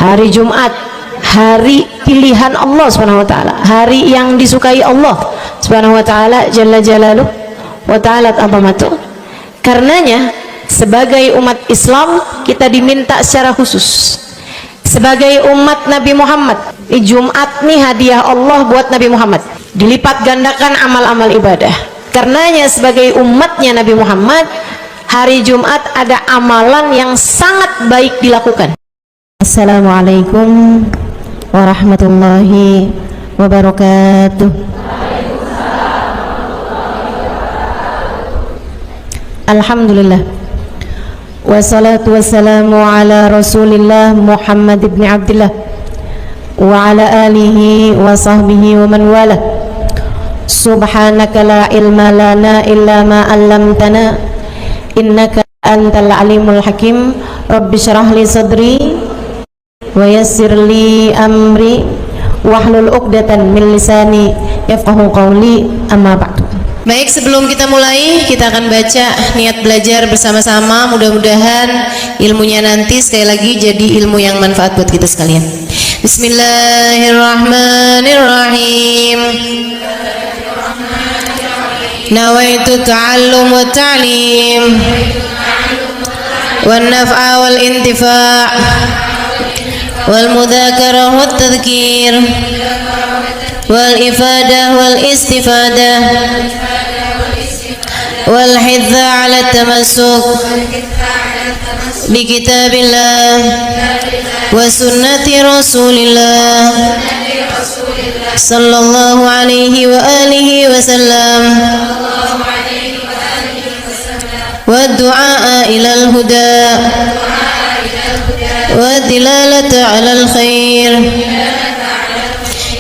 Hari Jumat, hari pilihan Allah Subhanahu wa taala, hari yang disukai Allah Subhanahu wa taala jalla jalaluh wa ta'ala azamatu. Karenanya sebagai umat Islam kita diminta secara khusus, sebagai umat Nabi Muhammad, di Jumat nih hadiah Allah buat Nabi Muhammad, dilipat gandakan amal-amal ibadah. Karenanya sebagai umatnya Nabi Muhammad, hari Jumat ada amalan yang sangat baik dilakukan. Assalamualaikum warahmatullahi wabarakatuh. Alhamdulillah, wassalatu wassalamu ala rasulillah Muhammad ibn Abdillah wa ala alihi wa sahbihi wa man wala. Subhanaka la ilma lana illa ma 'allamtana innaka antal alimul hakim. Rabbi syrah li sadri wa yassir li amri wahlul 'uqdatan min lisani yafqahu qawli, amma ba'du. Baik, sebelum kita mulai, kita akan baca niat belajar bersama-sama. Mudah-mudahan ilmunya nanti sekali lagi jadi ilmu yang manfaat buat kita sekalian. Bismillahirrahmanirrahim. Nawaitu ta'allum wa ta'lim wan naf'a wal intifa' wal mudzakarah wat tadhkir wal ifadah wal istifadah wal hidza ala tamassuk bi kitabillah wa sunnati rasulillah sallallahu alaihi wa alihi wa sallam wa du'a ila al huda wa dilalata ala al khair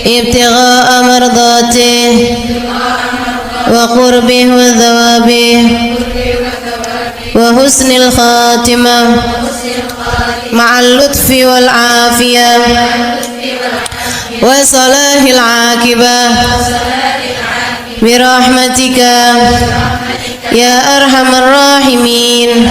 ibtigha'a mardatih wa qurbih wa thawabih wa husnil khatimah ma'al lutfi wal afiyah wa salahil aqibah birahmatika ya arhamar rahimin.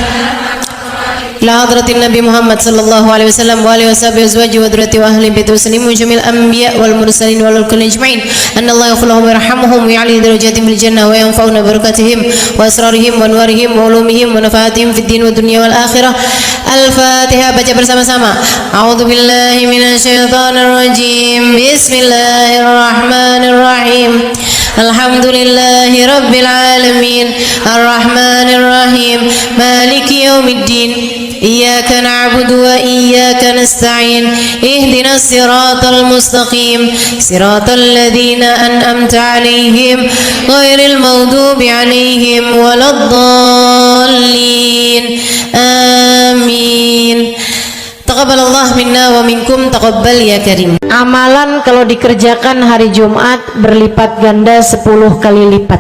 La hadratin Nabi Muhammad sallallahu alaihi wasallam wa alihi washabihi azwaji wa dzurriyyati wa ahli baiti muslimin jamil anbiya wal mursalin wal kulli ajma'in anna Allah yaghfiruhum wa yarhamuhum wa ya'li darajatihim bil jannah wa yanfa'una barakatihim wa asrarihim wa anwarihim wa ulumihim wa nafaatihim fid din wa dunya wal akhirah. Al-Fatihah, baca bersama-sama. A'udzu billahi minasy syaithanir rajim. Bismillahirrahmanirrahim. Alhamdulillahi rabbil alamin arrahmanir rahim maliki yaumiddin iyyaka na'budu wa iyyaka nasta'in ihdinas siratal mustaqim siratal ladzina an'amta 'alaihim ghairil maghdubi 'alaihim waladdallin. Amin. Taqabbalallah minna wa minkum, taqabbal ya karim. Amalan kalau dikerjakan hari Jumat berlipat ganda 10 kali lipat.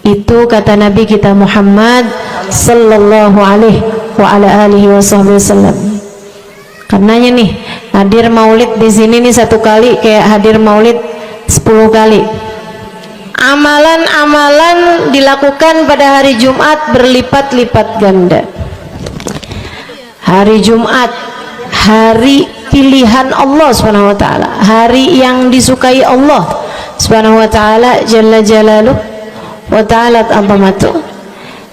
Itu kata Nabi kita Muhammad sallallahu alaihi wa ala alihi wasallam. Karenanya nih, hadir maulid di sini nih 1 kali kayak hadir maulid 10 kali. Amalan-amalan dilakukan pada hari Jumat berlipat-lipat ganda. Hari Jumat, hari pilihan Allah Subhanahu wa taala, hari yang disukai Allah Subhanahu wa taala jalla jalaluh wa ta'ala azamatu.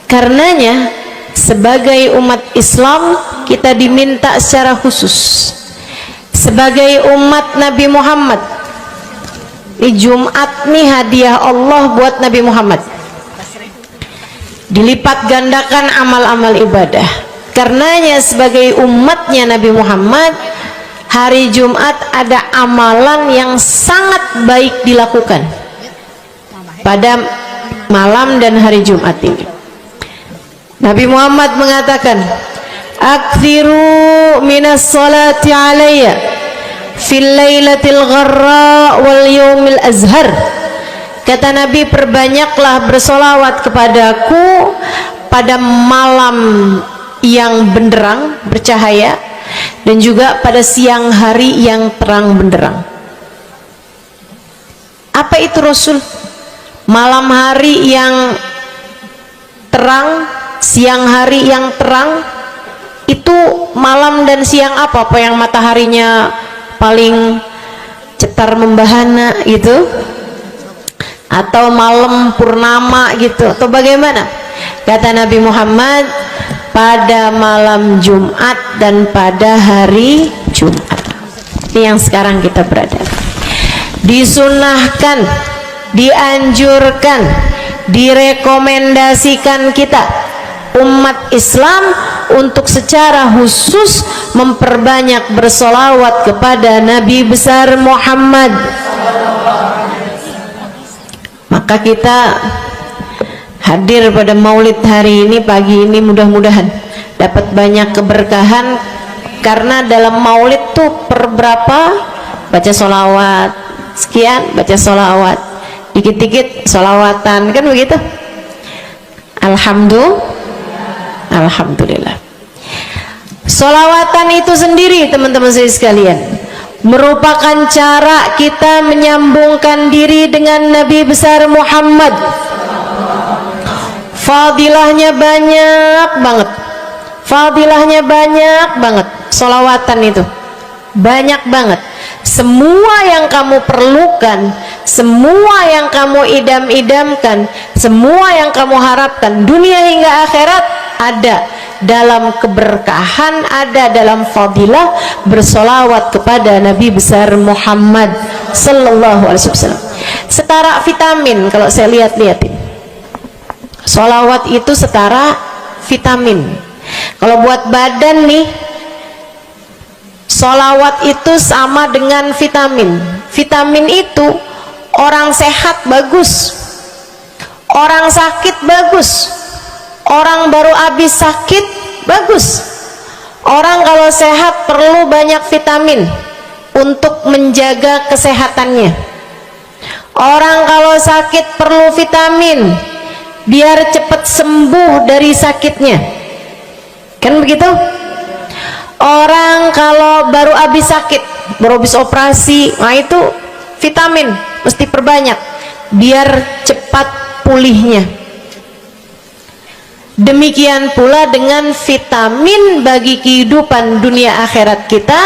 Karenanya sebagai umat Islam kita diminta secara khusus, sebagai umat Nabi Muhammad, di Jumat nih hadiah Allah buat Nabi Muhammad, dilipat gandakan amal-amal ibadah. Karenanya sebagai umatnya Nabi Muhammad, hari Jumat ada amalan yang sangat baik dilakukan pada malam dan hari Jumat ini. Nabi Muhammad mengatakan, "Aktsiru minas salati alayya fil lailatil gharra wal yaumil azhar." Kata Nabi, perbanyaklah bersolawat kepadaku pada malam yang benderang bercahaya dan juga pada siang hari yang terang benderang. Apa itu Rasul? Malam hari yang terang, siang hari yang terang, Itu malam dan siang apa yang mataharinya paling cetar membahana gitu, atau malam purnama gitu, atau bagaimana? Kata Nabi Muhammad, pada malam Jumat dan pada hari Jumat. Ini yang sekarang kita berada. Disunahkan, dianjurkan, direkomendasikan kita umat Islam untuk secara khusus memperbanyak bersolawat kepada Nabi besar Muhammad. Maka kita hadir pada maulid hari ini, pagi ini, mudah-mudahan dapat banyak keberkahan, karena dalam maulid tuh per berapa baca solawat sekian, baca solawat dikit-dikit, solawatan, kan begitu. Alhamdulillah. Solawatan itu sendiri, teman-teman saya sekalian, merupakan cara kita menyambungkan diri dengan Nabi besar Muhammad. Fadilahnya banyak banget, fadilahnya banyak banget. Solawatan itu banyak banget. Semua yang kamu perlukan, semua yang kamu idam-idamkan, semua yang kamu harapkan, dunia hingga akhirat, ada dalam keberkahan, ada dalam fadilah bersolawat kepada Nabi besar Muhammad sallallahu alaihi wasallam. Setara vitamin, kalau saya lihat-lihatin, solawat itu setara vitamin. Kalau buat badan nih, solawat itu sama dengan vitamin. Vitamin itu orang sehat bagus, orang sakit bagus, orang baru habis sakit bagus. Orang kalau sehat perlu banyak vitamin untuk menjaga kesehatannya. Orang kalau sakit perlu vitamin biar cepat sembuh dari sakitnya, kan begitu? Orang kalau baru habis sakit, baru habis operasi, nah itu vitamin mesti perbanyak biar cepat pulihnya. Demikian pula dengan vitamin bagi kehidupan dunia akhirat kita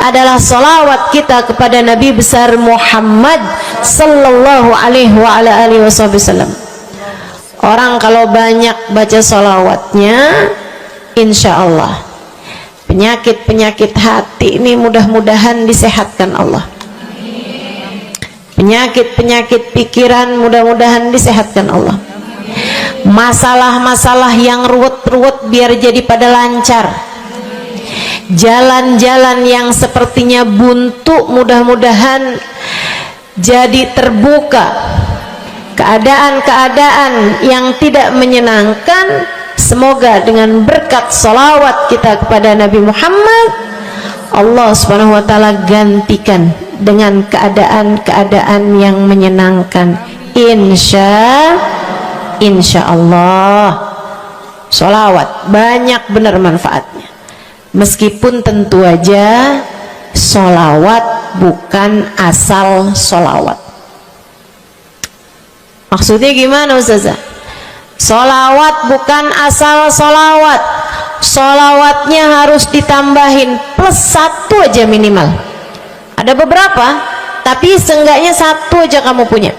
adalah solawat kita kepada Nabi besar Muhammad sallallahu alaihi wasallam. Orang kalau banyak baca solawatnya, insya Allah penyakit-penyakit hati ini mudah-mudahan disehatkan Allah. Penyakit-penyakit pikiran mudah-mudahan disehatkan Allah. Masalah-masalah yang ruwet-ruwet biar jadi pada lancar. Jalan-jalan yang sepertinya buntu mudah-mudahan jadi terbuka. Keadaan-keadaan yang tidak menyenangkan, semoga dengan berkat salawat kita kepada Nabi Muhammad, Allah subhanahu wa ta'ala gantikan dengan keadaan-keadaan yang menyenangkan, insya Allah. Salawat banyak benar manfaatnya, meskipun tentu aja salawat bukan asal salawat. Maksudnya gimana Ustazah? Solawat bukan asal solawat. Solawatnya harus ditambahin plus 1 aja minimal. Ada beberapa, tapi seenggaknya 1 aja kamu punya.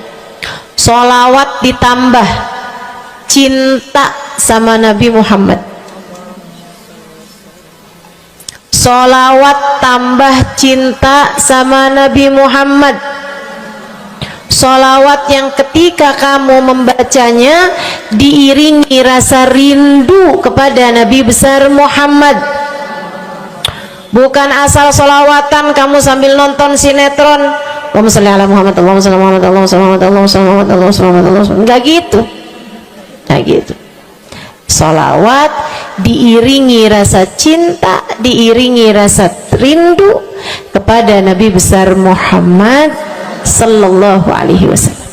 Solawat ditambah cinta sama Nabi Muhammad. Solawat tambah cinta sama Nabi Muhammad. Solawat yang ketika kamu membacanya diiringi rasa rindu kepada Nabi besar Muhammad. Bukan asal solawatan kamu sambil nonton sinetron, Allahumma sholli ala Muhammad, Allahumma sholli ala Muhammad, Allahumma sholli ala Muhammad, Allahumma sholli ala Muhammad, Allahumma sholli ala Muhammad. Enggak gitu, enggak gitu. Solawat diiringi rasa cinta, diiringi rasa rindu kepada Nabi besar Muhammad sallallahu alaihi wasallam.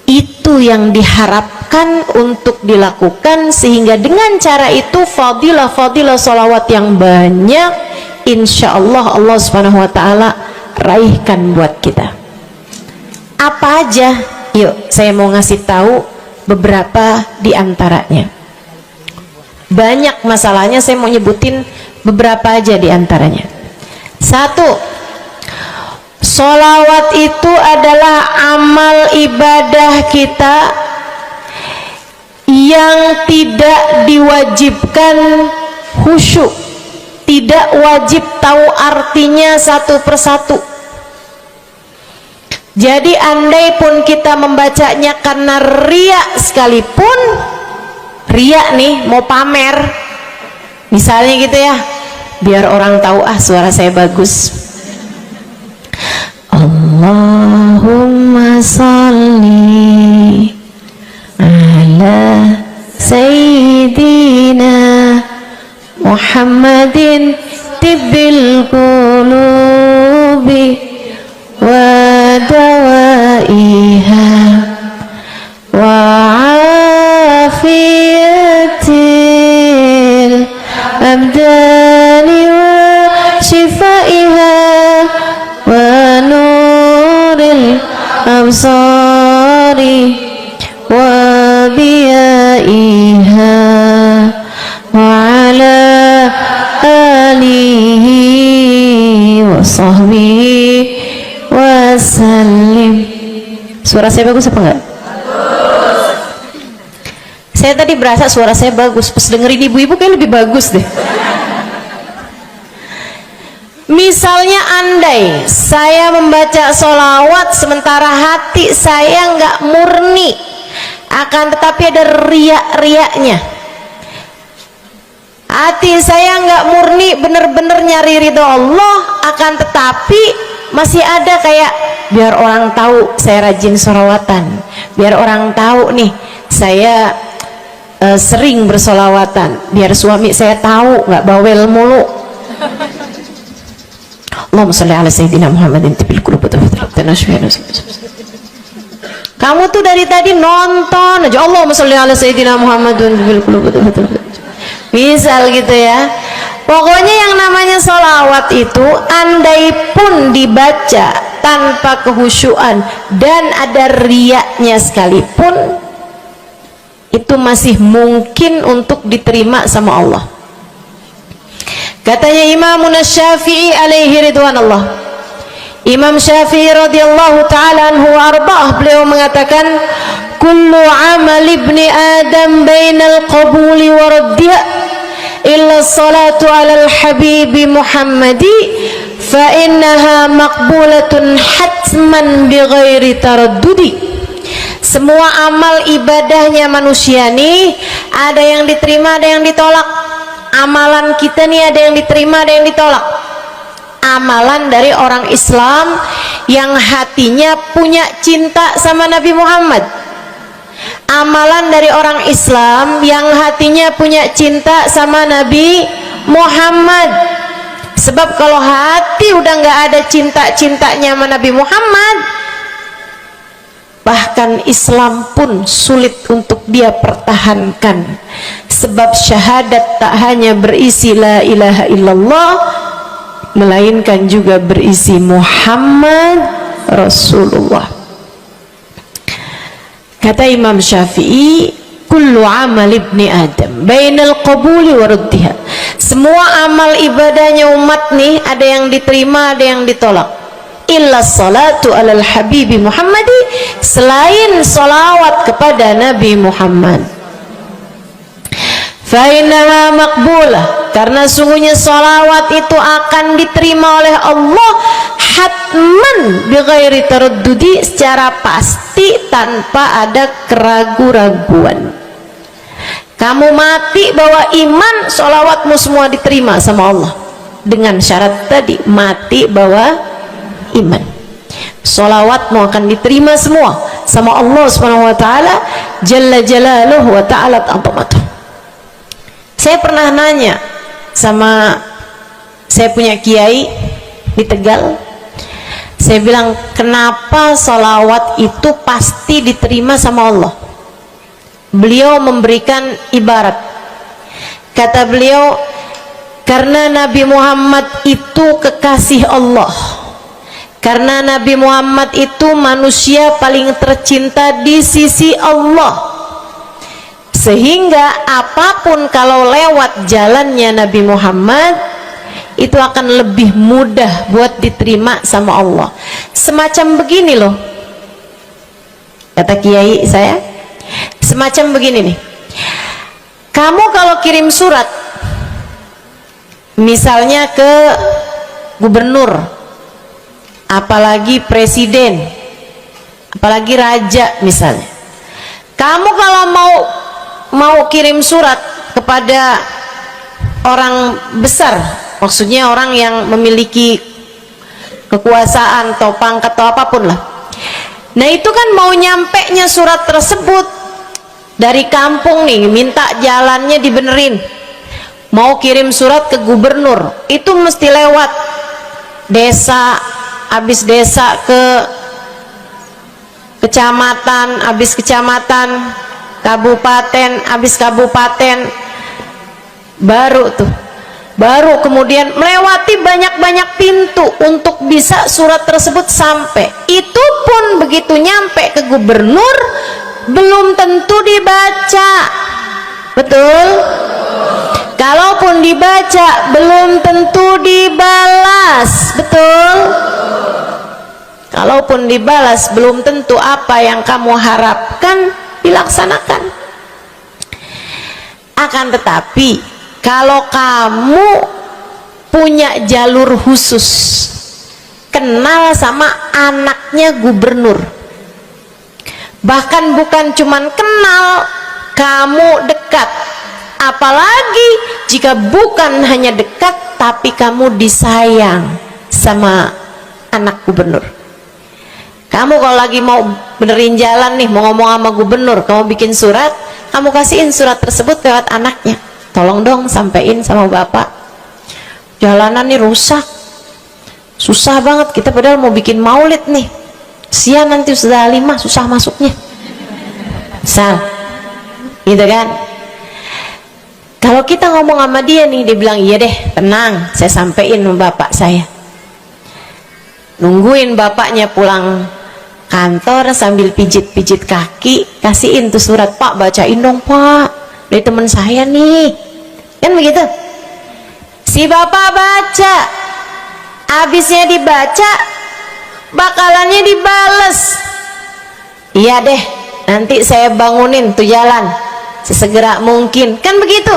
Itu yang diharapkan untuk dilakukan, sehingga dengan cara itu fadilah-fadilah salawat yang banyak insya Allah Allah subhanahu wa ta'ala raihkan buat kita. Apa aja? Yuk saya mau ngasih tahu beberapa di antaranya. Banyak masalahnya, saya mau nyebutin beberapa aja di antaranya. Satu, sholawat itu adalah amal ibadah kita yang tidak diwajibkan khusyuk, tidak wajib tahu artinya satu persatu. Jadi andai pun kita membacanya karena riya sekalipun, riya nih mau pamer misalnya gitu ya, biar orang tahu suara saya bagus. Allahumma sholli ala sayyidina Muhammadin tibbil qulubi wa dawaiha wa afiyatil abdani wa shifaiha wa nuril absari wa biyaiha wa ala alihi wa sahbihi wasallim. Suara saya bagus apa enggak? Bagus. Saya tadi berasa suara saya bagus, pas dengerin ibu-ibu kayak lebih bagus deh. Misalnya andai saya membaca sholawat sementara hati saya nggak murni, akan tetapi ada riak-riaknya. Hati saya nggak murni bener-bener nyari ridho Allah, akan tetapi masih ada kayak biar orang tahu saya rajin sholawatan, biar orang tahu nih saya sering bersolawatan, biar suami saya tahu nggak bawel mulu. Allahumma sholli ala sayyidina Muhammadin tibil qulubi. Kamu tuh dari tadi nonton aja Allahumma sholli ala sayyidina Muhammadin tibil qulubi. Misal gitu ya. Pokoknya yang namanya sholawat itu andai pun dibaca tanpa kehusyuan dan ada riaknya sekalipun, itu masih mungkin untuk diterima sama Allah. Katanya Imam Syafi'i alaihi ridwanullah, Imam Syafi'i radhiyallahu ta'ala anhu arba'ah, beliau mengatakan kullu amal ibni adam bainal qabuli wa raddiha illa salatu alal habibi Muhammadi fa innaha maqbulatun hatman bighairi taraddudi. Semua amal ibadahnya manusia nih ada yang diterima, ada yang ditolak. Amalan kita nih ada yang diterima, ada yang ditolak. Amalan dari orang Islam yang hatinya punya cinta sama Nabi Muhammad, amalan dari orang Islam yang hatinya punya cinta sama Nabi Muhammad. Sebab kalau hati udah nggak ada cinta-cintanya sama Nabi Muhammad, bahkan Islam pun sulit untuk dia pertahankan. Sebab syahadat tak hanya berisi la ilaha illallah, melainkan juga berisi Muhammad Rasulullah. Kata Imam Syafi'i, kullu amal ibni adam bainal qabuli wa raddiha. Semua amal ibadahnya umat nih ada yang diterima, ada yang ditolak. Illa salatu alal habibi Muhammadi, selain salawat kepada Nabi Muhammad. Fa innaha maqbulah, karena sungguhnya salawat itu akan diterima oleh Allah hatman bighairi taraddudi, secara pasti tanpa ada keraguan-raguan. Kamu mati bawa iman, sholawatmu semua diterima sama Allah, dengan syarat tadi mati bawa iman. Sholawatmu akan diterima semua sama Allah Subhanahu wa taala jalla jalaluhu wa ta'ala azamatuh. Saya pernah nanya sama saya punya kiai di Tegal, saya bilang, kenapa sholawat itu pasti diterima sama Allah? Beliau memberikan ibarat, kata beliau, karena Nabi Muhammad itu kekasih Allah, karena Nabi Muhammad itu manusia paling tercinta di sisi Allah. sehingga apapun kalau lewat jalannya Nabi Muhammad itu akan lebih mudah buat diterima sama Allah. Semacam begini loh, kata kiai saya, semacam begini nih, kamu kalau kirim surat misalnya ke gubernur, apalagi presiden, apalagi raja misalnya, kamu kalau mau kirim surat kepada orang besar, maksudnya orang yang memiliki kekuasaan atau pangkat atau apapun lah, nah itu kan mau nyampe nya surat tersebut dari kampung nih, minta jalannya dibenerin, mau kirim surat ke gubernur, itu mesti lewat desa, habis desa ke kecamatan, habis kecamatan, kabupaten, habis kabupaten, baru kemudian melewati banyak-banyak pintu untuk bisa surat tersebut sampai. Itu pun begitu nyampe ke gubernur belum tentu dibaca, betul? Kalaupun dibaca belum tentu dibalas, betul? Kalaupun dibalas belum tentu apa yang kamu harapkan dilaksanakan. Akan tetapi kalau kamu punya jalur khusus, kenal sama anaknya gubernur, bahkan bukan cuman kenal, kamu dekat, apalagi jika bukan hanya dekat tapi kamu disayang sama anak gubernur. Kamu kalau lagi mau benerin jalan nih, mau ngomong sama gubernur, kamu bikin surat, kamu kasihin surat tersebut lewat anaknya, tolong dong sampein sama bapak, jalanan nih rusak, susah banget, kita padahal mau bikin maulid nih, siang nanti sudah 5, susah masuknya, misal gitu kan. Kalau kita ngomong sama dia nih, dia bilang iya deh, tenang, saya sampein sama bapak saya. Nungguin bapaknya pulang kantor sambil pijit-pijit kaki, kasihin tuh surat, Pak bacain dong Pak, dari temen saya nih, kan begitu. Si bapak baca, habisnya dibaca, bakalannya dibales, iya deh, nanti saya bangunin tuh jalan sesegera mungkin, kan begitu.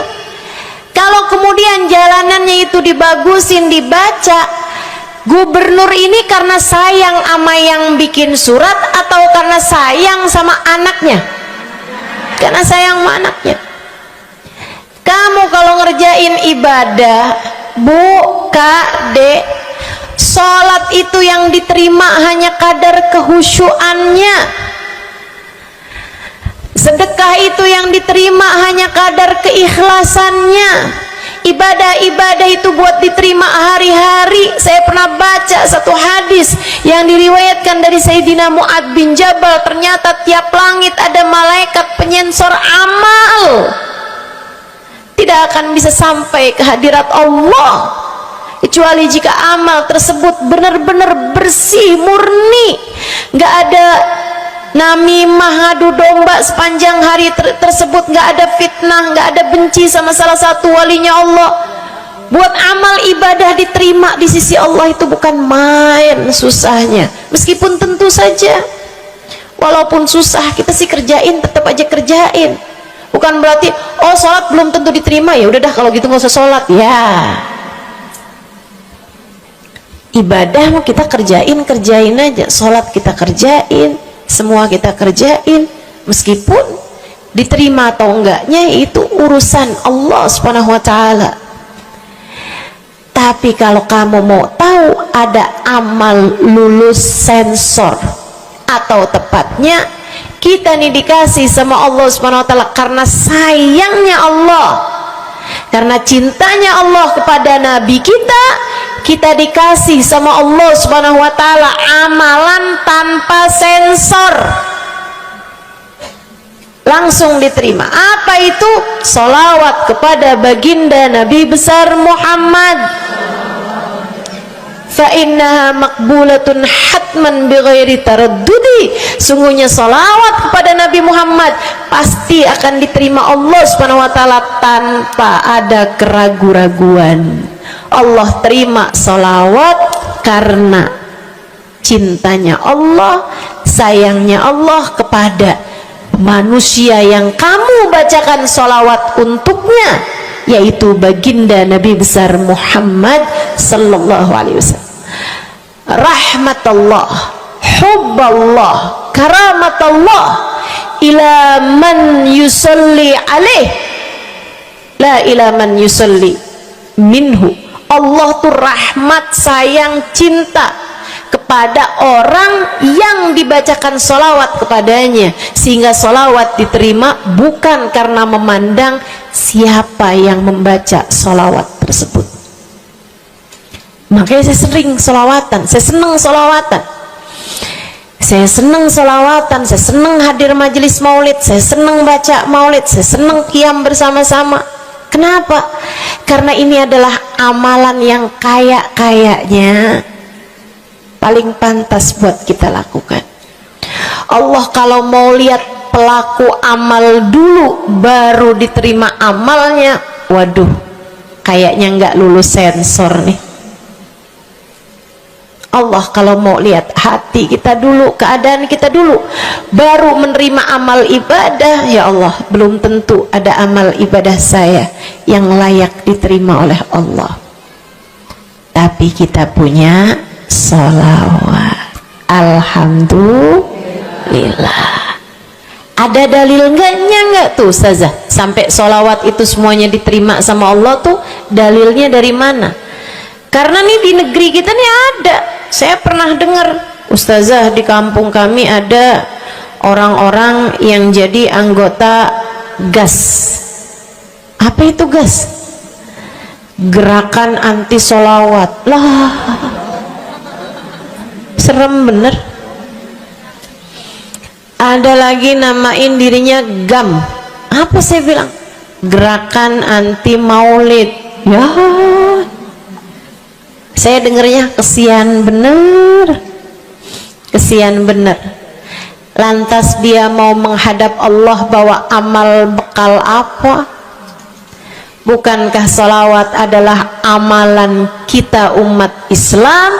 Kalau kemudian jalanannya itu dibagusin, dibaca, gubernur ini karena sayang sama yang bikin surat atau karena sayang sama anaknya? Karena sayang sama anaknya. Kamu kalau ngerjain ibadah, Bu, Kak, Dek, sholat itu yang diterima hanya kadar kehusyuannya, sedekah itu yang diterima hanya kadar keikhlasannya. Ibadah-ibadah itu buat diterima hari-hari. Saya pernah baca satu hadis yang diriwayatkan dari Sayyidina Mu'ad bin Jabal, ternyata tiap langit ada malaikat penyensor amal, tidak akan bisa sampai ke hadirat Allah kecuali jika amal tersebut benar-benar bersih, murni, nggak ada namimah, adu domba sepanjang hari tersebut, nggak ada fitnah, nggak ada benci sama salah satu walinya Allah. Buat amal ibadah diterima di sisi Allah itu bukan main susahnya. Meskipun tentu saja walaupun susah kita sih kerjain, tetap aja kerjain. Bukan berarti oh sholat belum tentu diterima, ya udah dah kalau gitu nggak usah sholat. Ya, ibadah mau kita kerjain aja, sholat kita kerjain, semua kita kerjain, meskipun diterima atau enggaknya itu urusan Allah Subhanahu wa ta'ala. Tapi kalau kamu mau tahu, ada amal lulus sensor, atau tepatnya kita nih dikasih sama Allah Subhanahu wa ta'ala karena sayangnya Allah, karena cintanya Allah kepada Nabi kita, kita dikasih sama Allah Subhanahu wa ta'ala amalan tanpa sensor, langsung diterima. Apa itu? Sholawat kepada baginda Nabi besar Muhammad, fa innaha maqbulatun hatta hatman bighairi taraddudi, sungguhnya salawat kepada Nabi Muhammad pasti akan diterima Allah Subhanahu wa taala tanpa ada keraguan-raguan. Allah terima salawat karena cintanya Allah, sayangnya Allah kepada manusia yang kamu bacakan salawat untuknya, yaitu baginda Nabi besar Muhammad sallallahu alaihi wasallam. Rahmatullah, hubballah, karamatullah ila man yusalli alaih, la ila man yusalli minhu. Allah tuh rahmat, sayang, cinta kepada orang yang dibacakan solawat kepadanya, sehingga solawat diterima bukan karena memandang siapa yang membaca solawat tersebut. Makanya saya sering solawatan, saya senang solawatan, saya senang solawatan, saya senang hadir majelis maulid, saya senang baca maulid, saya senang qiyam bersama-sama. Kenapa? Karena ini adalah amalan yang kayaknya paling pantas buat kita lakukan. Allah kalau mau lihat pelaku amal dulu baru diterima amalnya, waduh, kayaknya nggak lulus sensor nih. Allah kalau mau lihat hati kita dulu, keadaan kita dulu, baru menerima amal ibadah, ya Allah, belum tentu ada amal ibadah saya yang layak diterima oleh Allah. Tapi kita punya salawat, alhamdulillah. Ada dalil nggak tuh Ustazah sampai salawat itu semuanya diterima sama Allah tuh? Dalilnya dari mana? Karena nih di negeri kita nih ada, saya pernah dengar Ustazah, di kampung kami ada orang-orang yang jadi anggota GAS. Apa itu GAS? Gerakan anti solawat. Lah, serem bener. Ada lagi namain dirinya GAM. Apa saya bilang? Gerakan anti maulid. Ya, saya dengernya kesian bener, kesian bener. Lantas dia mau menghadap Allah bawa amal bekal apa? Bukankah salawat adalah amalan kita umat Islam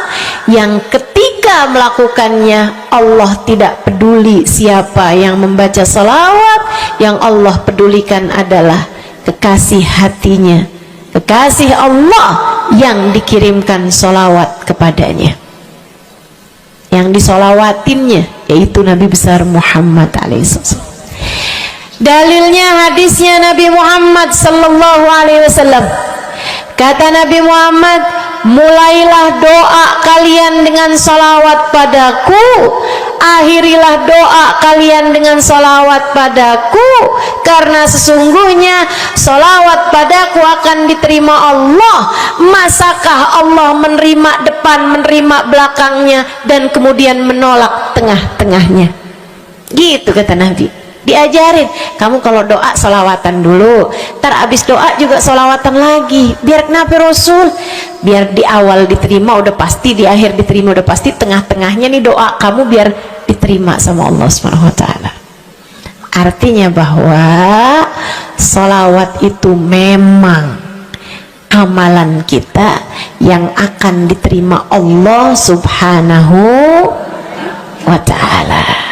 yang ketika melakukannya Allah tidak peduli siapa yang membaca salawat, yang Allah pedulikan adalah kekasih hatinya, kekasih Allah yang dikirimkan salawat kepadanya, yang disolawatinnya yaitu Nabi besar Muhammad alaihissalam. Dalilnya hadisnya Nabi Muhammad sallallahu alaihi wasallam. Kata Nabi Muhammad, mulailah doa kalian dengan salawat padaku, akhirilah doa kalian dengan salawat padaku, karena sesungguhnya salawat padaku akan diterima Allah. Masakah Allah menerima depan, menerima belakangnya, dan kemudian menolak tengah-tengahnya? Gitu kata Nabi. Diajarin, kamu kalau doa salawatan dulu, ntar abis doa juga salawatan lagi. Biar kenapa Rasul? Biar di awal diterima udah pasti, di akhir diterima udah pasti, tengah-tengahnya nih doa kamu biar diterima sama Allah Subhanahu wa taala. Artinya bahwa salawat itu memang amalan kita yang akan diterima Allah Subhanahu wa taala.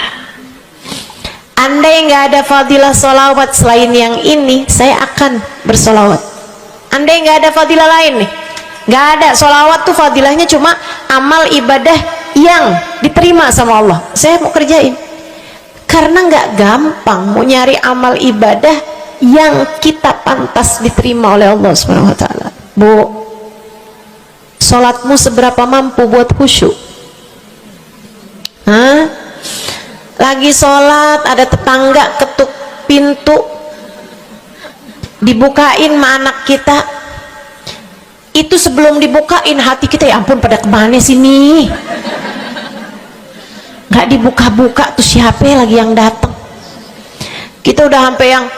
Andai nggak ada fadilah salawat selain yang ini, saya akan bersolawat. Andai nggak ada fadilah lain nih, nggak ada salawat tuh fadilahnya cuma amal ibadah yang diterima sama Allah, saya mau kerjain. Karena nggak gampang mau nyari amal ibadah yang kita pantas diterima oleh Allah Subhanahu wa taala. Bu, sholatmu seberapa mampu buat khusyuk? Hah? Lagi sholat ada tetangga ketuk pintu, dibukain sama anak kita. Itu sebelum dibukain hati kita, ya ampun pada kemana sini? Nggak dibuka-buka tuh siapa lagi yang datang? Kita udah sampai yang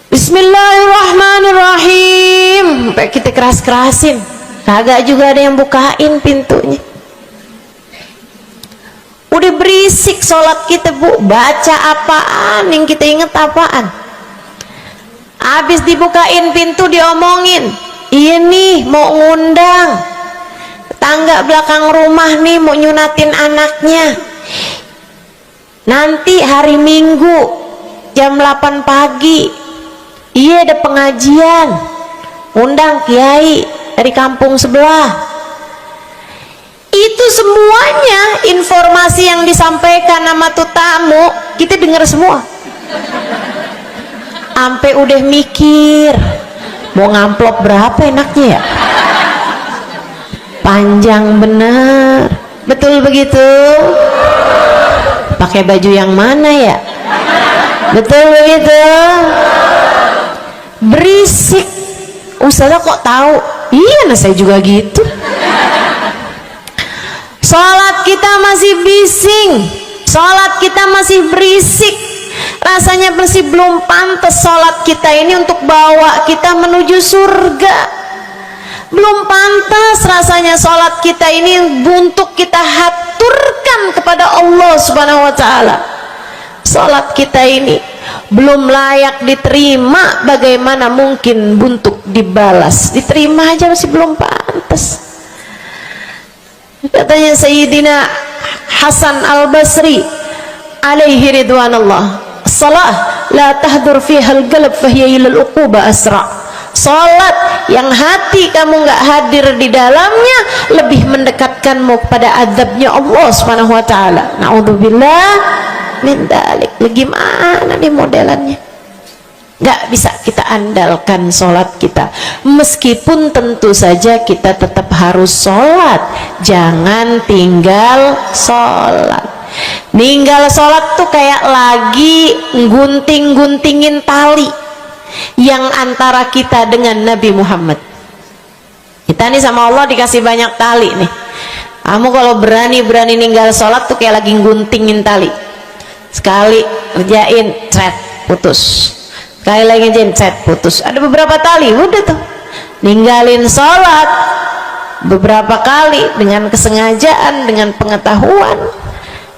Bismillahirrahmanirrahim, sampai kita keras-kerasin, kagak juga ada yang bukain pintunya. Udah berisik sholat kita Bu, baca apaan yang kita inget apaan. Habis dibukain pintu diomongin, iya nih mau ngundang tangga belakang rumah nih mau nyunatin anaknya, nanti hari Minggu jam 8 pagi iya ada pengajian, undang kiai dari kampung sebelah. Itu semuanya informasi yang disampaikan sama tuh tamu kita dengar semua. Sampai udah mikir mau ngamplop berapa enaknya ya, panjang bener, betul begitu? Pakai baju yang mana ya, betul begitu? Berisik. Ustazah kok tahu? Iya, nah saya juga gitu. Sholat kita masih bising, sholat kita masih berisik, rasanya masih belum pantas sholat kita ini untuk bawa kita menuju surga. Belum pantas rasanya sholat kita ini untuk kita haturkan kepada Allah Subhanahu wa ta'ala. Sholat kita ini belum layak diterima, bagaimana mungkin untuk dibalas? Diterima aja masih belum pantas. Katanya Sayyidina Hasan Al-Basri alaihi ridwanullah, salat la tahdur fiha al-qalb fahiya ila al-uquba asra. Salat yang hati kamu nggak hadir di dalamnya lebih mendekatkanmu kepada azabnya Allah Subhanahu wa taala. Naudzubillah min dzalik. Gimana nih modelannya? Nggak bisa kita andalkan sholat kita, meskipun tentu saja kita tetap harus sholat, jangan tinggal sholat. Ninggal sholat tuh kayak lagi gunting-guntingin tali yang antara kita dengan Nabi Muhammad. Kita nih sama Allah dikasih banyak tali nih. Kamu kalau berani-berani ninggal sholat tuh kayak lagi guntingin tali, sekali ngerjain cret putus, sekali lagi jencet putus. Ada beberapa tali, udah tuh ninggalin sholat beberapa kali dengan kesengajaan, dengan pengetahuan,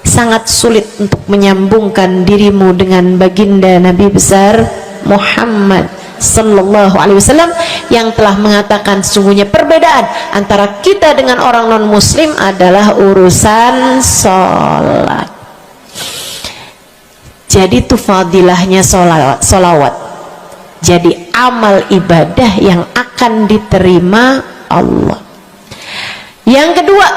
sangat sulit untuk menyambungkan dirimu dengan baginda Nabi besar Muhammad sallallahu alaihi wasallam yang telah mengatakan sesungguhnya perbedaan antara kita dengan orang non muslim adalah urusan sholat. Jadi itu fadilahnya sholawat, jadi amal ibadah yang akan diterima Allah. Yang kedua,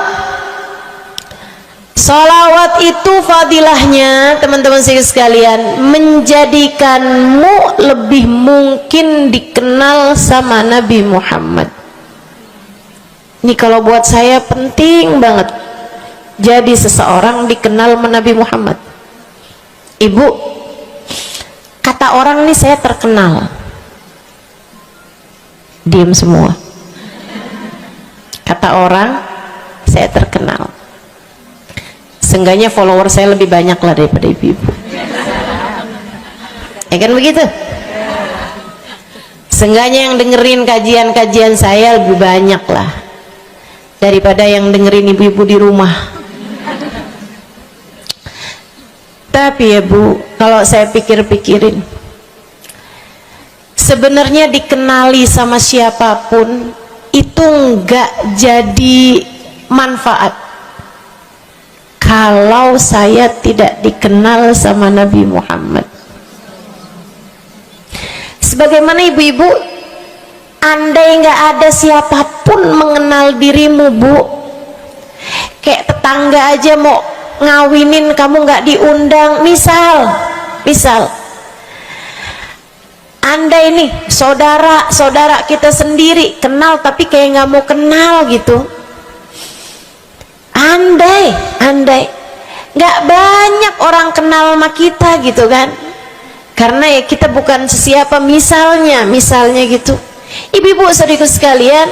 sholawat itu fadilahnya teman-teman sekalian menjadikanmu lebih mungkin dikenal sama Nabi Muhammad. Ini kalau buat saya penting banget jadi seseorang dikenal sama Nabi Muhammad. Ibu, kata orang nih saya terkenal, diam semua. Kata orang saya terkenal, seenggaknya follower saya lebih banyak lah daripada ibu-ibu, ya kan begitu? Seenggaknya yang dengerin kajian-kajian saya lebih banyak lah daripada yang dengerin ibu-ibu di rumah. Tapi ya Bu, kalau saya pikir-pikirin, sebenarnya dikenali sama siapapun itu enggak jadi manfaat kalau saya tidak dikenal sama Nabi Muhammad. Sebagaimana ibu-ibu, andai nggak ada siapapun mengenal dirimu Bu, kayak tetangga aja mau ngawinin kamu nggak diundang, misal andai nih saudara kita sendiri kenal tapi kayak nggak mau kenal gitu, andai nggak banyak orang kenal sama kita gitu kan, karena ya kita bukan sesiapa, misalnya gitu. Ibu-ibu saudaraku sekalian,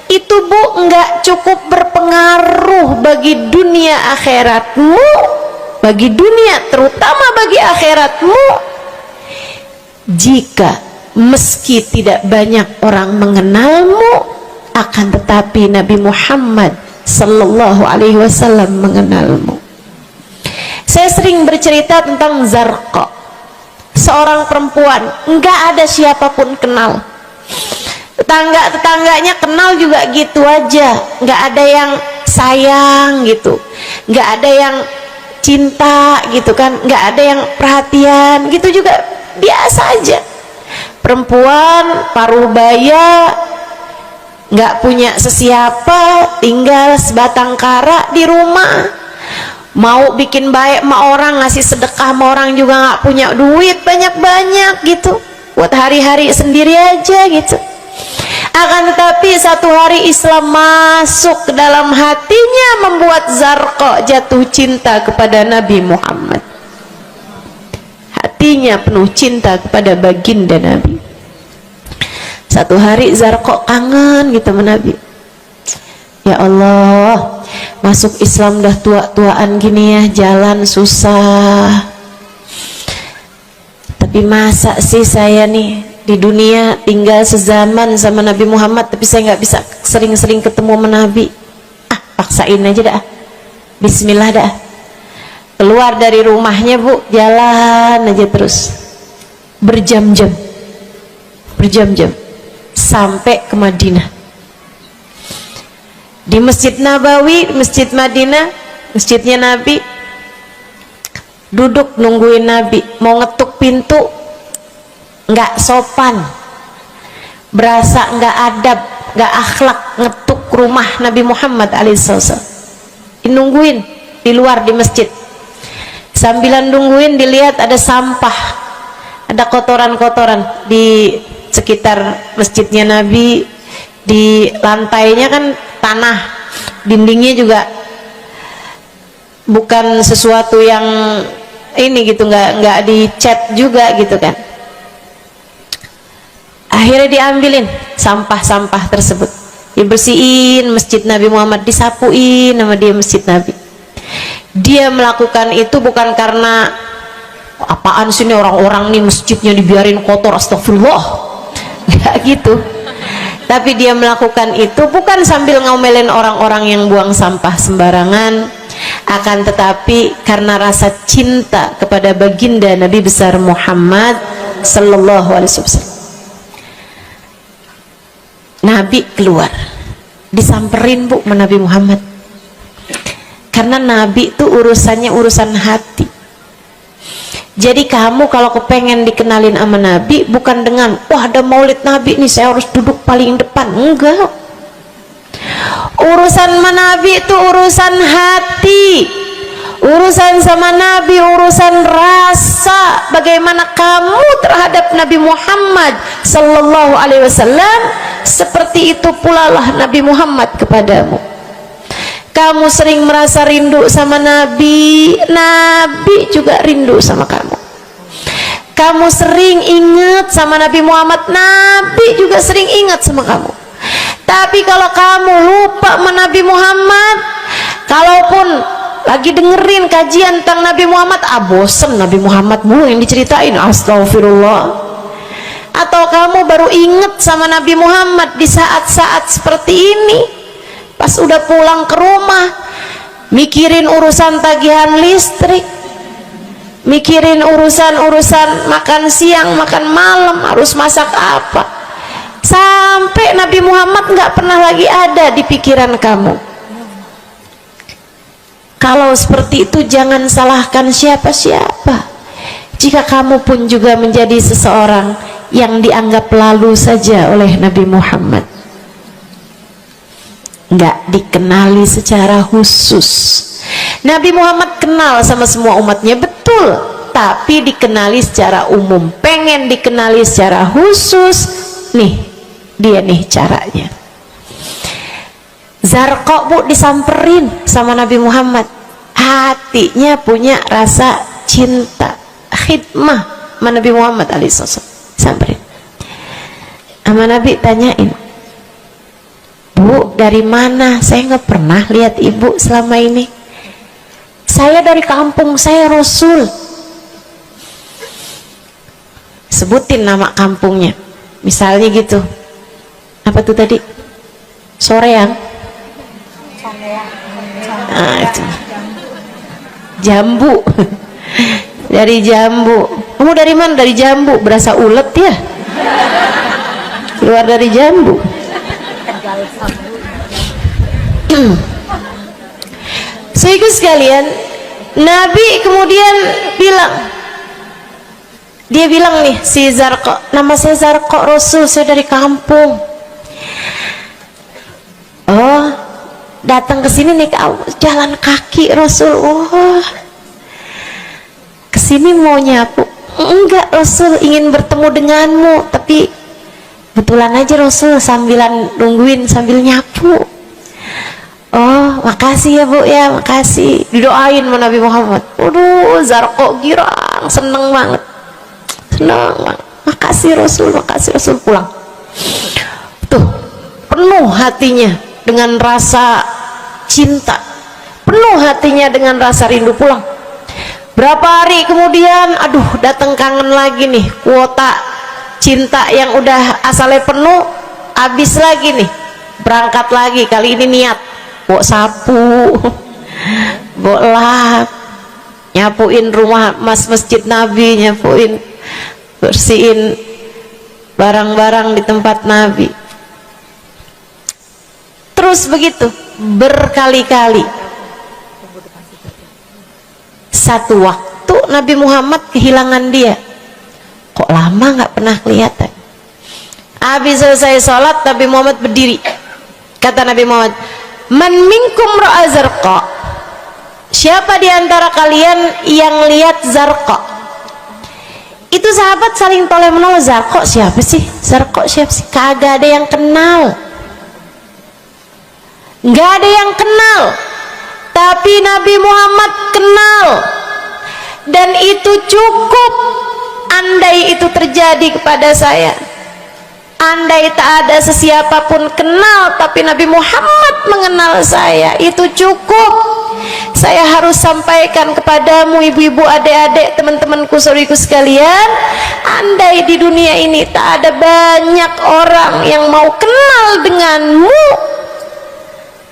itu Bu nggak cukup berpengaruh bagi dunia akhiratmu, bagi dunia terutama bagi akhiratmu, jika meski tidak banyak orang mengenalmu, akan tetapi Nabi Muhammad sallallahu alaihi wasallam mengenalmu. Saya sering bercerita tentang Zarqa, seorang perempuan, nggak ada siapapun kenal, tetangganya kenal juga gitu aja, nggak ada yang sayang gitu, nggak ada yang cinta gitu kan, nggak ada yang perhatian gitu, juga biasa aja. Perempuan paruh baya, nggak punya sesiapa, tinggal sebatang kara di rumah, mau bikin baik sama orang, ngasih sedekah sama orang juga nggak punya duit banyak-banyak gitu, buat hari-hari sendiri aja gitu. Akan tetapi satu hari Islam masuk ke dalam hatinya, membuat Zarqa jatuh cinta kepada Nabi Muhammad. Hatinya penuh cinta kepada baginda Nabi. Satu hari Zarqa kangen gitu sama Nabi. Ya Allah, masuk Islam dah tua-tuaan gini ya, jalan susah. Tapi masa sih saya nih di dunia tinggal sezaman sama Nabi Muhammad, tapi saya nggak bisa sering-sering ketemu sama Nabi. Paksain aja dah, bismillah dah. Keluar dari rumahnya bu, jalan aja terus berjam-jam sampai ke Madinah. Di Masjid Nabawi, Masjid Madinah, masjidnya Nabi, duduk nungguin Nabi. Mau ngetuk pintu nggak sopan, berasa nggak adab, nggak akhlak, ngetuk rumah Nabi Muhammad alaihissalam. Nungguin di luar di masjid. Sambilan nungguin dilihat ada sampah, ada kotoran-kotoran di sekitar masjidnya Nabi. Di lantainya kan tanah, dindingnya juga bukan sesuatu yang ini gitu, nggak dicat juga gitu kan. Akhirnya diambilin sampah-sampah tersebut, dibersihin masjid Nabi Muhammad, disapuin sama dia masjid Nabi. Dia melakukan itu bukan karena apaan sih nih orang-orang nih masjidnya dibiarin kotor, astagfirullah, nggak gitu. Tapi dia melakukan itu bukan sambil ngomelin orang-orang yang buang sampah sembarangan, akan tetapi karena rasa cinta kepada baginda Nabi besar Muhammad sallallahu alaihi wasallam. Nabi keluar, disamperin bu sama Nabi Muhammad, karena Nabi itu urusannya urusan hati. Jadi kamu kalau kepengen dikenalin sama Nabi, bukan dengan wah ada maulid Nabi nih saya harus duduk paling depan, enggak. Urusan sama Nabi itu urusan hati, urusan sama Nabi urusan rasa. Bagaimana kamu terhadap Nabi Muhammad sallallahu alaihi wasallam, seperti itu pula lah Nabi Muhammad kepadamu. Kamu sering merasa rindu sama Nabi, Nabi juga rindu sama kamu. Kamu sering ingat sama Nabi Muhammad, Nabi juga sering ingat sama kamu. Tapi kalau kamu lupa sama Nabi Muhammad, kalaupun lagi dengerin kajian tentang Nabi Muhammad, bosen Nabi Muhammad bu yang diceritain, astagfirullah. Atau kamu baru ingat sama Nabi Muhammad di saat-saat seperti ini, pas udah pulang ke rumah, mikirin urusan tagihan listrik, mikirin urusan makan siang, makan malam, harus masak apa, sampai Nabi Muhammad nggak pernah lagi ada di pikiran kamu. Kalau seperti itu jangan salahkan siapa-siapa. Jika kamu pun juga menjadi seseorang yang dianggap lalu saja oleh Nabi Muhammad, nggak dikenali secara khusus. Nabi Muhammad kenal sama semua umatnya, betul, tapi dikenali secara umum. Pengen dikenali secara khusus, nih dia nih caranya. Zarqa bu disamperin sama Nabi Muhammad, hatinya punya rasa cinta, khidmah sama Nabi Muhammad alaihissalam. Samperin sama Nabi, tanyain, bu dari mana? Saya nggak pernah lihat ibu selama ini. Saya dari kampung saya Rasul. Sebutin nama kampungnya, misalnya gitu. Apa tuh tadi? Soreang. Nah, itu. jambu. Dari jambu. Kamu dari mana? Dari jambu. Berasa ulet ya, keluar dari jambu. Saudaraku sekalian, Nabi kemudian bilang, dia bilang nih, si Zarqa, nama saya Zarqa, Rasul, saya dari kampung. Oh, datang ke sini nih, jalan kaki Rasul. Oh, kesini mau nyapu? Enggak Rasul, ingin bertemu denganmu, tapi kebetulan aja Rasul sambilan nungguin sambil nyapu. Oh, makasih ya Bu ya, makasih. Didoain sama Nabi Muhammad. Waduh, Zarqa girang, seneng banget. Seneng banget. Makasih Rasul, pulang. Tuh, penuh hatinya dengan rasa cinta. Penuh hatinya dengan rasa rindu pulang. Berapa hari kemudian, aduh, datang kangen lagi nih. Kuota cinta yang udah asalnya penuh, habis lagi nih. Berangkat lagi, kali ini niat bawa sapu, bawa lap, nyapuin rumah masjid Nabi, nyapuin, bersihin barang-barang di tempat Nabi. Terus begitu berkali-kali. Satu waktu Nabi Muhammad kehilangan dia. Kok lama nggak pernah kelihatan. Habis selesai sholat, Nabi Muhammad berdiri. Kata Nabi Muhammad, man minkum ra'a Zarqa, siapa di antara kalian yang lihat Zarqa? Itu sahabat saling toleh menolong. Zarqa siapa sih? Zarqa siapa sih? Kagak ada yang kenal, nggak ada yang kenal, tapi Nabi Muhammad kenal. Dan itu cukup. Andai itu terjadi kepada saya, andai tak ada sesiapa pun kenal, tapi Nabi Muhammad mengenal saya, itu cukup. Saya harus sampaikan kepadamu ibu-ibu, adik-adik, teman-temanku, saudariku sekalian, andai di dunia ini tak ada banyak orang yang mau kenal denganmu,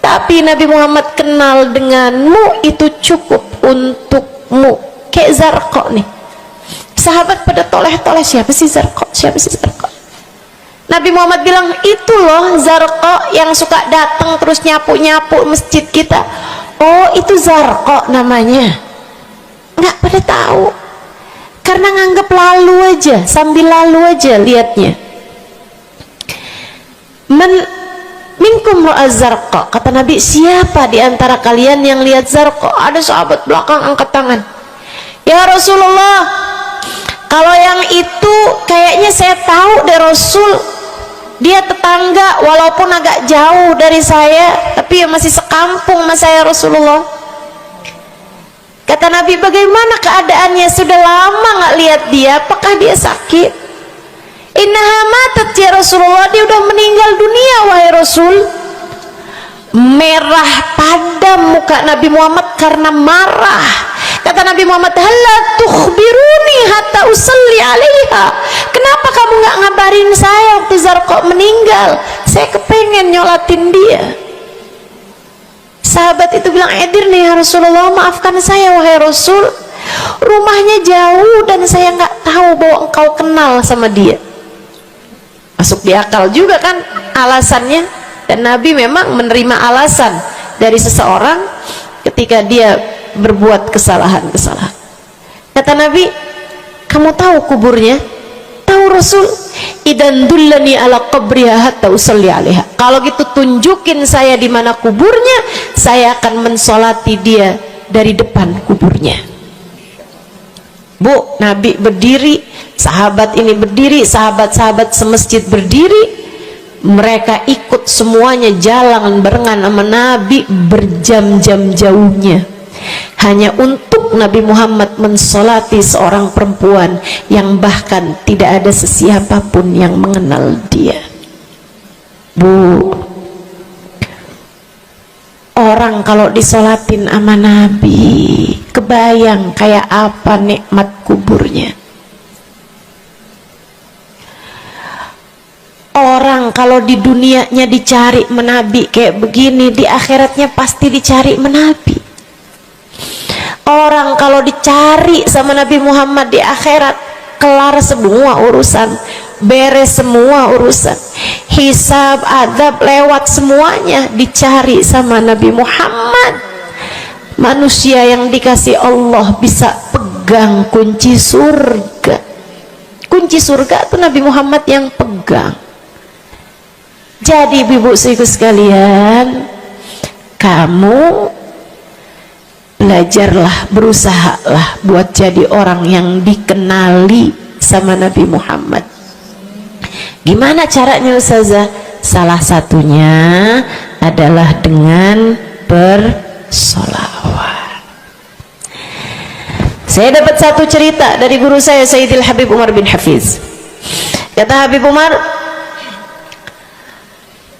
tapi Nabi Muhammad kenal denganmu, itu cukup untukmu. Kayak Zarqa nih, sahabat pada toleh-toleh, siapa sih Zarqa, siapa sih Zarqa. Nabi Muhammad bilang, itu loh Zarqa yang suka datang terus nyapu-nyapu masjid kita. Oh, itu Zarqa namanya. Nggak pada tahu, karena nganggep lalu aja, sambil lalu aja liatnya. Minkum ra'a Zarqa, kata Nabi, siapa di antara kalian yang lihat Zarqa? Ada sahabat belakang angkat tangan. Ya Rasulullah, kalau yang itu kayaknya saya tahu deh Rasul, dia tetangga walaupun agak jauh dari saya, tapi masih sekampung sama saya Rasulullah. Kata Nabi, bagaimana keadaannya? Sudah lama nggak lihat dia, apakah dia sakit? Innaha matat ya Rasulullah, dia udah meninggal dunia wahai Rasul. Merah padam muka Nabi Muhammad karena marah. Kata Nabi Muhammad, halla tukhbiruni hatta usalli alaiha, kenapa kamu nggak ngabarin saya waktu Zarqa meninggal? Saya kepengen nyolatin dia. Sahabat itu bilang, edir nih ya Rasulullah, maafkan saya wahai Rasul, rumahnya jauh dan saya nggak tahu bahwa engkau kenal sama dia. Masuk di akal juga kan alasannya. Dan Nabi memang menerima alasan dari seseorang ketika dia berbuat kesalahan-kesalahan. Kata Nabi, kamu tahu kuburnya? Tahu Rasul. Idan dullani ala qabriha hatta usalli alaiha, kalau gitu tunjukin saya di mana kuburnya, saya akan mensolati dia dari depan kuburnya. Bu, Nabi berdiri, sahabat ini berdiri, sahabat-sahabat semasjid berdiri, mereka ikut semuanya jalan barengan sama Nabi berjam-jam jauhnya, hanya untuk Nabi Muhammad mensolati seorang perempuan yang bahkan tidak ada sesiapa pun yang mengenal dia. Bu, orang kalau disolatin sama Nabi, kebayang kayak apa nikmat kuburnya. Orang kalau di dunianya dicari menabi kayak begini, di akhiratnya pasti dicari menabi. Orang kalau dicari sama Nabi Muhammad di akhirat, kelar semua urusan, beres semua urusan, hisab, azab lewat semuanya, dicari sama Nabi Muhammad. Manusia yang dikasih Allah bisa pegang kunci surga. Kunci surga itu Nabi Muhammad yang pegang. Jadi ibu-ibu sekalian, kamu belajarlah, berusahalah buat jadi orang yang dikenali sama Nabi Muhammad. Gimana caranya Ustazah? Salah satunya adalah dengan bersolawat. Saya dapat satu cerita dari guru saya, Sayyidil Habib Umar bin Hafiz. Kata Habib Umar,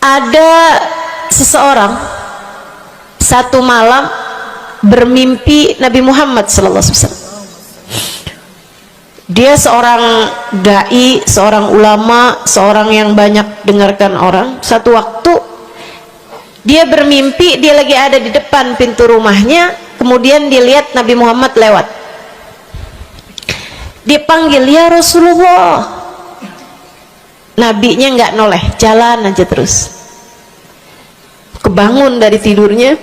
ada seseorang satu malam bermimpi Nabi Muhammad sallallahu alaihi wasallam. Dia seorang dai, seorang ulama, seorang yang banyak dengarkan orang. Satu waktu dia bermimpi, dia lagi ada di depan pintu rumahnya, kemudian dia lihat Nabi Muhammad lewat. Dia panggil, "Ya Rasulullah." Nabinya nggak noleh, jalan aja terus. Kebangun dari tidurnya,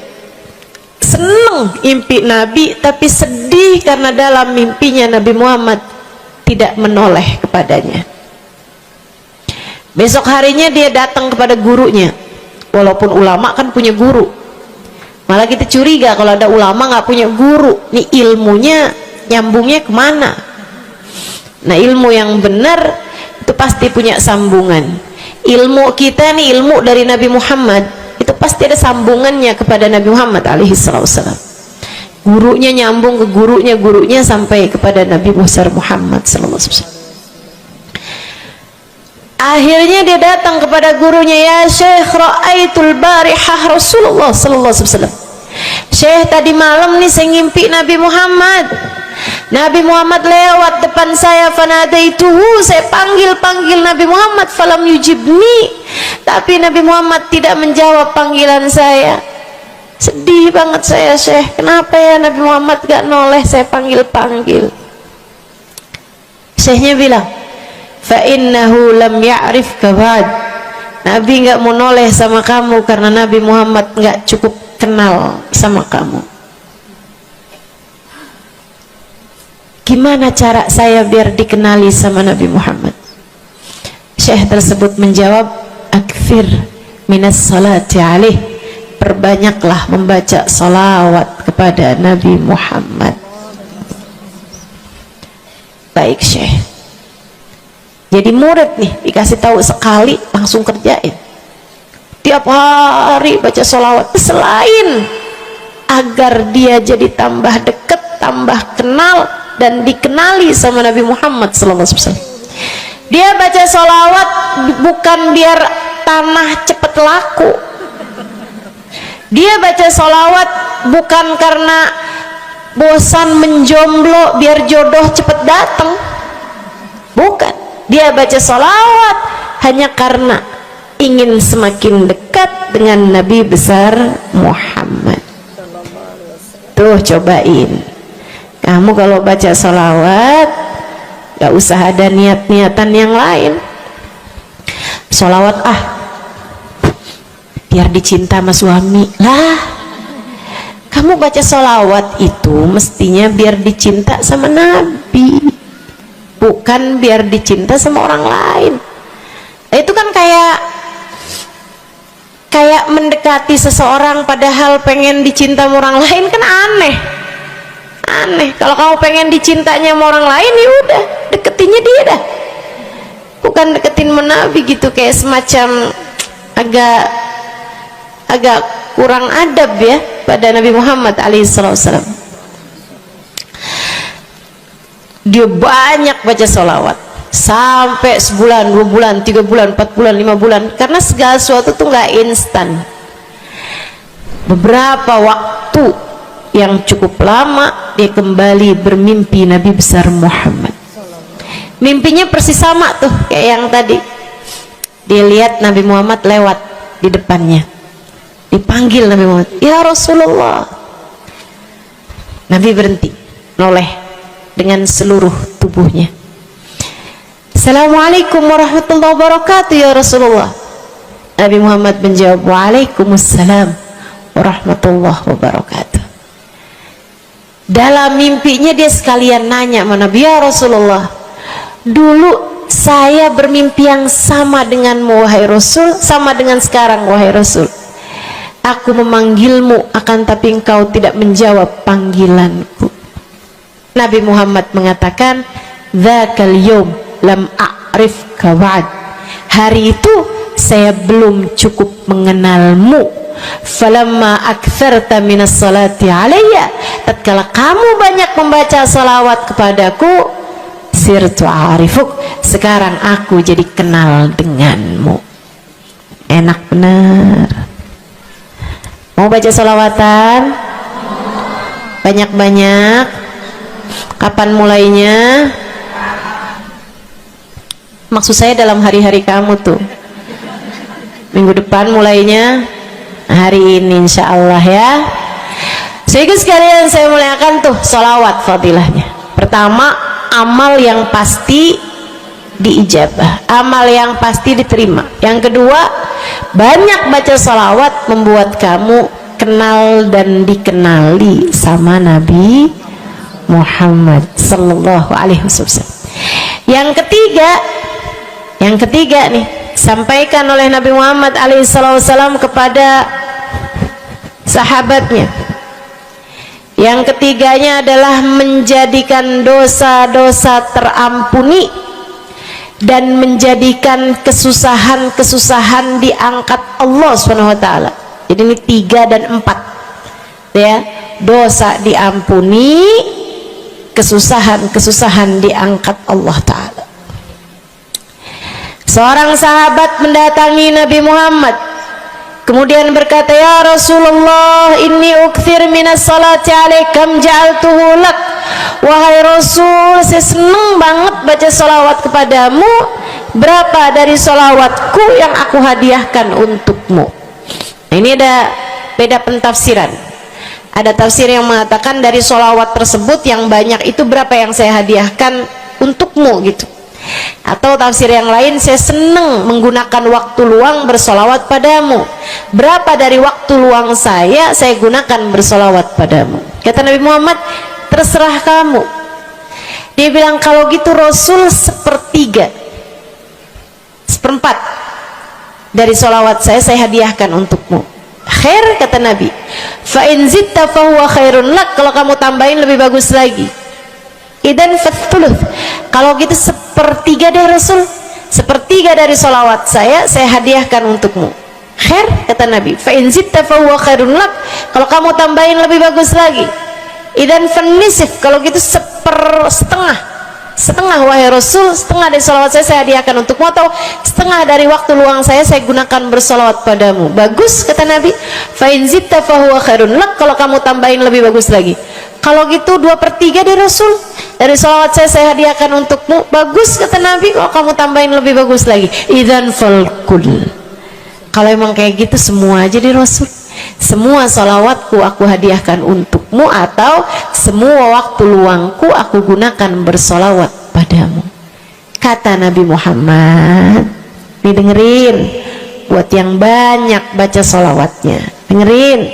seneng impi Nabi, tapi sedih karena dalam mimpinya Nabi Muhammad tidak menoleh kepadanya. Besok harinya dia datang kepada gurunya. Walaupun ulama kan punya guru, malah kita curiga kalau ada ulama nggak punya guru, nih ilmunya nyambungnya kemana? Nah, ilmu yang benar itu pasti punya sambungan. Ilmu kita nih, ilmu dari Nabi Muhammad, itu pasti ada sambungannya kepada Nabi Muhammad alaihi wasallam. Gurunya nyambung ke gurunya sampai kepada Nabi Muhammad sallallahu alaihi wasallam. Akhirnya dia datang kepada gurunya, "Ya Syekh, ra'aitul barihah Rasulullah sallallahu alaihi wasallam." Syekh, tadi malam nih saya ngimpi Nabi Muhammad. Nabi Muhammad lewat depan saya, fanadaituhu, saya panggil Nabi Muhammad, falam yujibni, tapi Nabi Muhammad tidak menjawab panggilan saya. Sedih banget saya, Syekh, kenapa ya Nabi Muhammad gak noleh saya panggil. Syekhnya bilang, fa innahu lam ya'rifka ba'd. Nabi gak mau noleh sama kamu karena Nabi Muhammad gak cukup kenal sama kamu. Gimana cara saya biar dikenali sama Nabi Muhammad? Syekh tersebut menjawab, akfir minas salati alaih, perbanyaklah membaca salawat kepada Nabi Muhammad. Baik Syekh, jadi murid nih, dikasih tahu sekali langsung kerjain. Tiap hari baca salawat, selain agar dia jadi tambah dekat, tambah kenal dan dikenali sama Nabi Muhammad SAW. Dia baca sholawat bukan biar tanah cepet laku. Dia baca sholawat bukan karena bosan menjomblo biar jodoh cepet datang. Bukan. Dia baca sholawat hanya karena ingin semakin dekat dengan Nabi besar Muhammad. Tuh cobain. Kamu kalau baca sholawat gak usah ada niat-niatan yang lain. Sholawat biar dicinta sama suami lah. Kamu baca sholawat itu mestinya biar dicinta sama Nabi, bukan biar dicinta sama orang lain. Itu kan kayak mendekati seseorang padahal pengen dicinta sama orang lain, kan aneh. Kalau kamu pengen dicintanya sama orang lain, ya udah deketinnya dia dah, bukan deketin Nabi gitu, kayak semacam agak kurang adab ya pada Nabi Muhammad alaihissalam. Dia banyak baca sholawat sampai sebulan, 2 bulan, 3 bulan, 4 bulan, 5 bulan, karena segala sesuatu tuh nggak instan. Beberapa waktu yang cukup lama dia kembali bermimpi Nabi besar Muhammad. Mimpinya persis sama tuh kayak yang tadi. Dia lihat Nabi Muhammad lewat di depannya, dipanggil Nabi Muhammad, "Ya Rasulullah." Nabi berhenti, noleh dengan seluruh tubuhnya. Assalamualaikum warahmatullahi wabarakatuh ya Rasulullah. Nabi Muhammad menjawab, Waalaikumsalam warahmatullahi wabarakatuh. Dalam mimpinya dia sekalian nanya sama Nabi, ya Rasulullah, dulu saya bermimpi yang sama denganmu wahai Rasul, sama dengan sekarang wahai Rasul. Aku memanggilmu akan tapi engkau tidak menjawab panggilanku. Nabi Muhammad mengatakan, dzakal yaum lam a'rifka ba'd. Hari itu saya belum cukup mengenalmu. Falamma aktsarta minas salati alayya, tatkala kamu banyak membaca salawat kepadaku, sirtu arifuk, sekarang aku jadi kenal denganmu. Enak benar. Mau baca salawatan? Banyak-banyak. Kapan mulainya? Maksud saya dalam hari-hari kamu tuh. Minggu depan mulainya, hari ini insya Allah ya. Sehingga sekalian saya muliakan tuh salawat fadilahnya. Pertama, amal yang pasti diijabah, amal yang pasti diterima. Yang kedua, banyak baca salawat membuat kamu kenal dan dikenali sama Nabi Muhammad sallallahu alaihi wasallam. Yang ketiga nih, sampaikan oleh Nabi Muhammad alaihi wasallam kepada sahabatnya. Yang ketiganya adalah menjadikan dosa-dosa terampuni dan menjadikan kesusahan-kesusahan diangkat Allah SWT. Jadi ini 3 dan 4 ya, dosa diampuni, kesusahan-kesusahan diangkat Allah Ta'ala. Seorang sahabat mendatangi Nabi Muhammad, kemudian berkata, ya Rasulullah, inni ukthir minas salati alaikam ja'altuhu lak. Wahai Rasul, saya senang banget baca salawat kepadamu. Berapa dari salawatku yang aku hadiahkan untukmu? Nah, ini ada beda pentafsiran. Ada tafsir yang mengatakan dari salawat tersebut yang banyak itu berapa yang saya hadiahkan untukmu gitu. Atau tafsir yang lain, saya senang menggunakan waktu luang bersolawat padamu. Berapa dari waktu luang saya gunakan bersolawat padamu? Kata Nabi Muhammad, terserah kamu. Dia bilang, kalau gitu Rasul 1/3, 1/4 dari solawat saya hadiahkan untukmu. Khair, kata Nabi. Fa in zitta fahuwa khairun lak. Kalau kamu tambahin lebih bagus lagi. Idan fathuluth. Kalau gitu 1/3 deh Rasul, 1/3 dari solawat saya hadiahkan untukmu. Khair, kata Nabi. Fa in zitta fahuwa khairun lak. Kalau kamu tambahin lebih bagus lagi. Idan fanisif. Kalau gitu 1/2. Setengah wahai Rasul, setengah dari solawat saya hadiahkan untukmu, atau setengah dari waktu luang saya gunakan bersolawat padamu. Bagus, kata Nabi. Fa in zitta fahuwa khairun lak. Kalau kamu tambahin lebih bagus lagi. Kalau gitu 2/3 deh Rasul, dari salawat saya hadiahkan untukmu. Bagus, kata Nabi. Kalau kamu tambahin lebih bagus lagi. Idzan falkul. Kalau emang kayak gitu semua aja di Rasul. Semua salawatku aku hadiahkan untukmu, atau semua waktu luangku aku gunakan bersolawat padamu. Kata Nabi Muhammad, nih dengerin, buat yang banyak baca salawatnya, dengerin,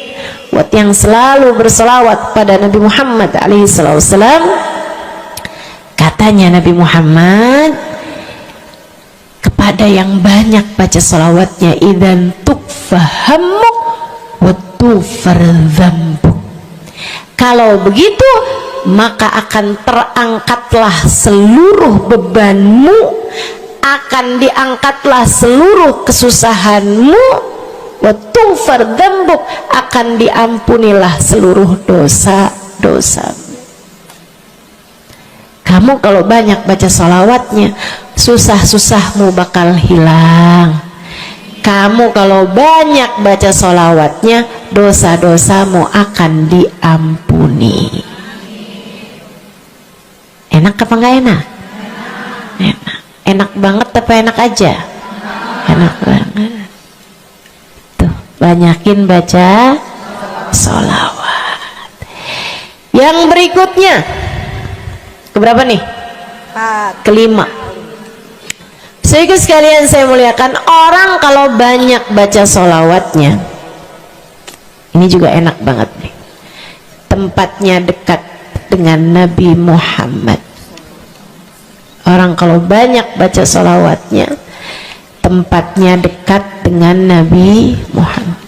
buat yang selalu bersolawat pada Nabi Muhammad alaihi salam. Katanya Nabi Muhammad, kepada yang banyak baca salawatnya, idzan tukfahamuk wa tufarzambu. Kalau begitu, maka akan terangkatlah seluruh bebanmu, akan diangkatlah seluruh kesusahanmu, wa tufarzambu, akan diampunilah seluruh dosa-dosamu. Kamu kalau banyak baca salawatnya, susah-susahmu bakal hilang. Kamu kalau banyak baca salawatnya, dosa-dosamu akan diampuni. Enak apa enggak enak? Enak. Enak banget apa enak aja? Enak banget. Tuh, banyakin baca salawat. Yang berikutnya keberapa nih? Kelima. Saudaraku sekalian saya muliakan, orang kalau banyak baca sholawatnya, ini juga enak banget nih, tempatnya dekat dengan Nabi Muhammad. Orang kalau banyak baca sholawatnya, tempatnya dekat dengan Nabi Muhammad.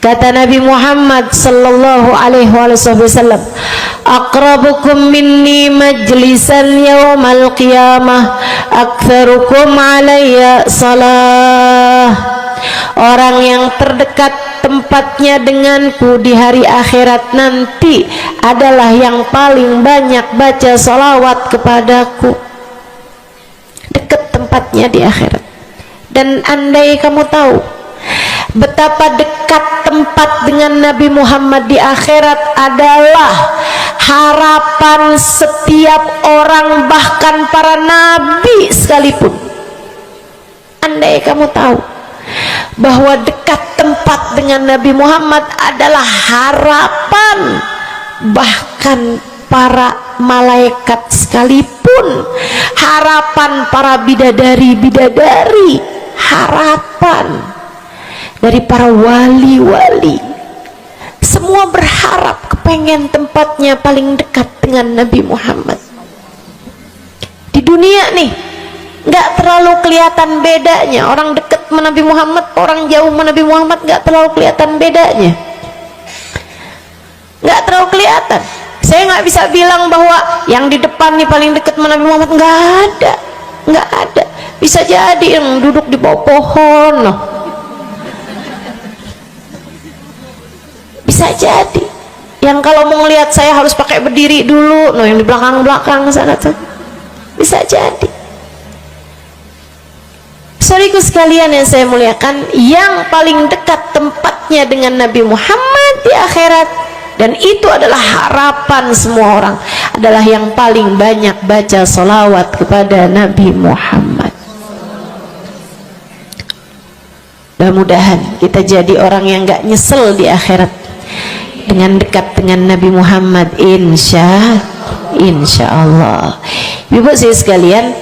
Kata Nabi Muhammad sallallahu alaihi wasallam, aqrabukum minni majlisan yaumal qiyamah aktsarukum alayya salah. Orang yang terdekat tempatnya denganku di hari akhirat nanti adalah yang paling banyak baca salawat kepadaku. Dekat tempatnya di akhirat. Dan andai kamu tahu betapa dekat tempat dengan Nabi Muhammad di akhirat adalah harapan setiap orang, bahkan para nabi sekalipun. Andai kamu tahu bahwa dekat tempat dengan Nabi Muhammad adalah harapan bahkan para malaikat sekalipun, harapan para bidadari-bidadari, harapan dari para wali-wali, semua berharap kepengen tempatnya paling dekat dengan Nabi Muhammad. Di dunia nih nggak terlalu kelihatan bedanya, orang dekat sama Nabi Muhammad, orang jauh sama Nabi Muhammad, nggak terlalu kelihatan bedanya, nggak terlalu kelihatan. Saya nggak bisa bilang bahwa yang di depan nih paling dekat sama Nabi Muhammad, nggak ada, nggak ada. Bisa jadi yang duduk di bawah pohon loh, bisa jadi yang kalau mau ngelihat saya harus pakai berdiri dulu, no, yang di belakang sana tuh, bisa jadi. Saudaraku sekalian yang saya muliakan, yang paling dekat tempatnya dengan Nabi Muhammad di akhirat, dan itu adalah harapan semua orang, adalah yang paling banyak baca sholawat kepada Nabi Muhammad. Mudah-mudahan kita jadi orang yang gak nyesel di akhirat dengan dekat dengan Nabi Muhammad, insya Allah. Ibu saya sekalian,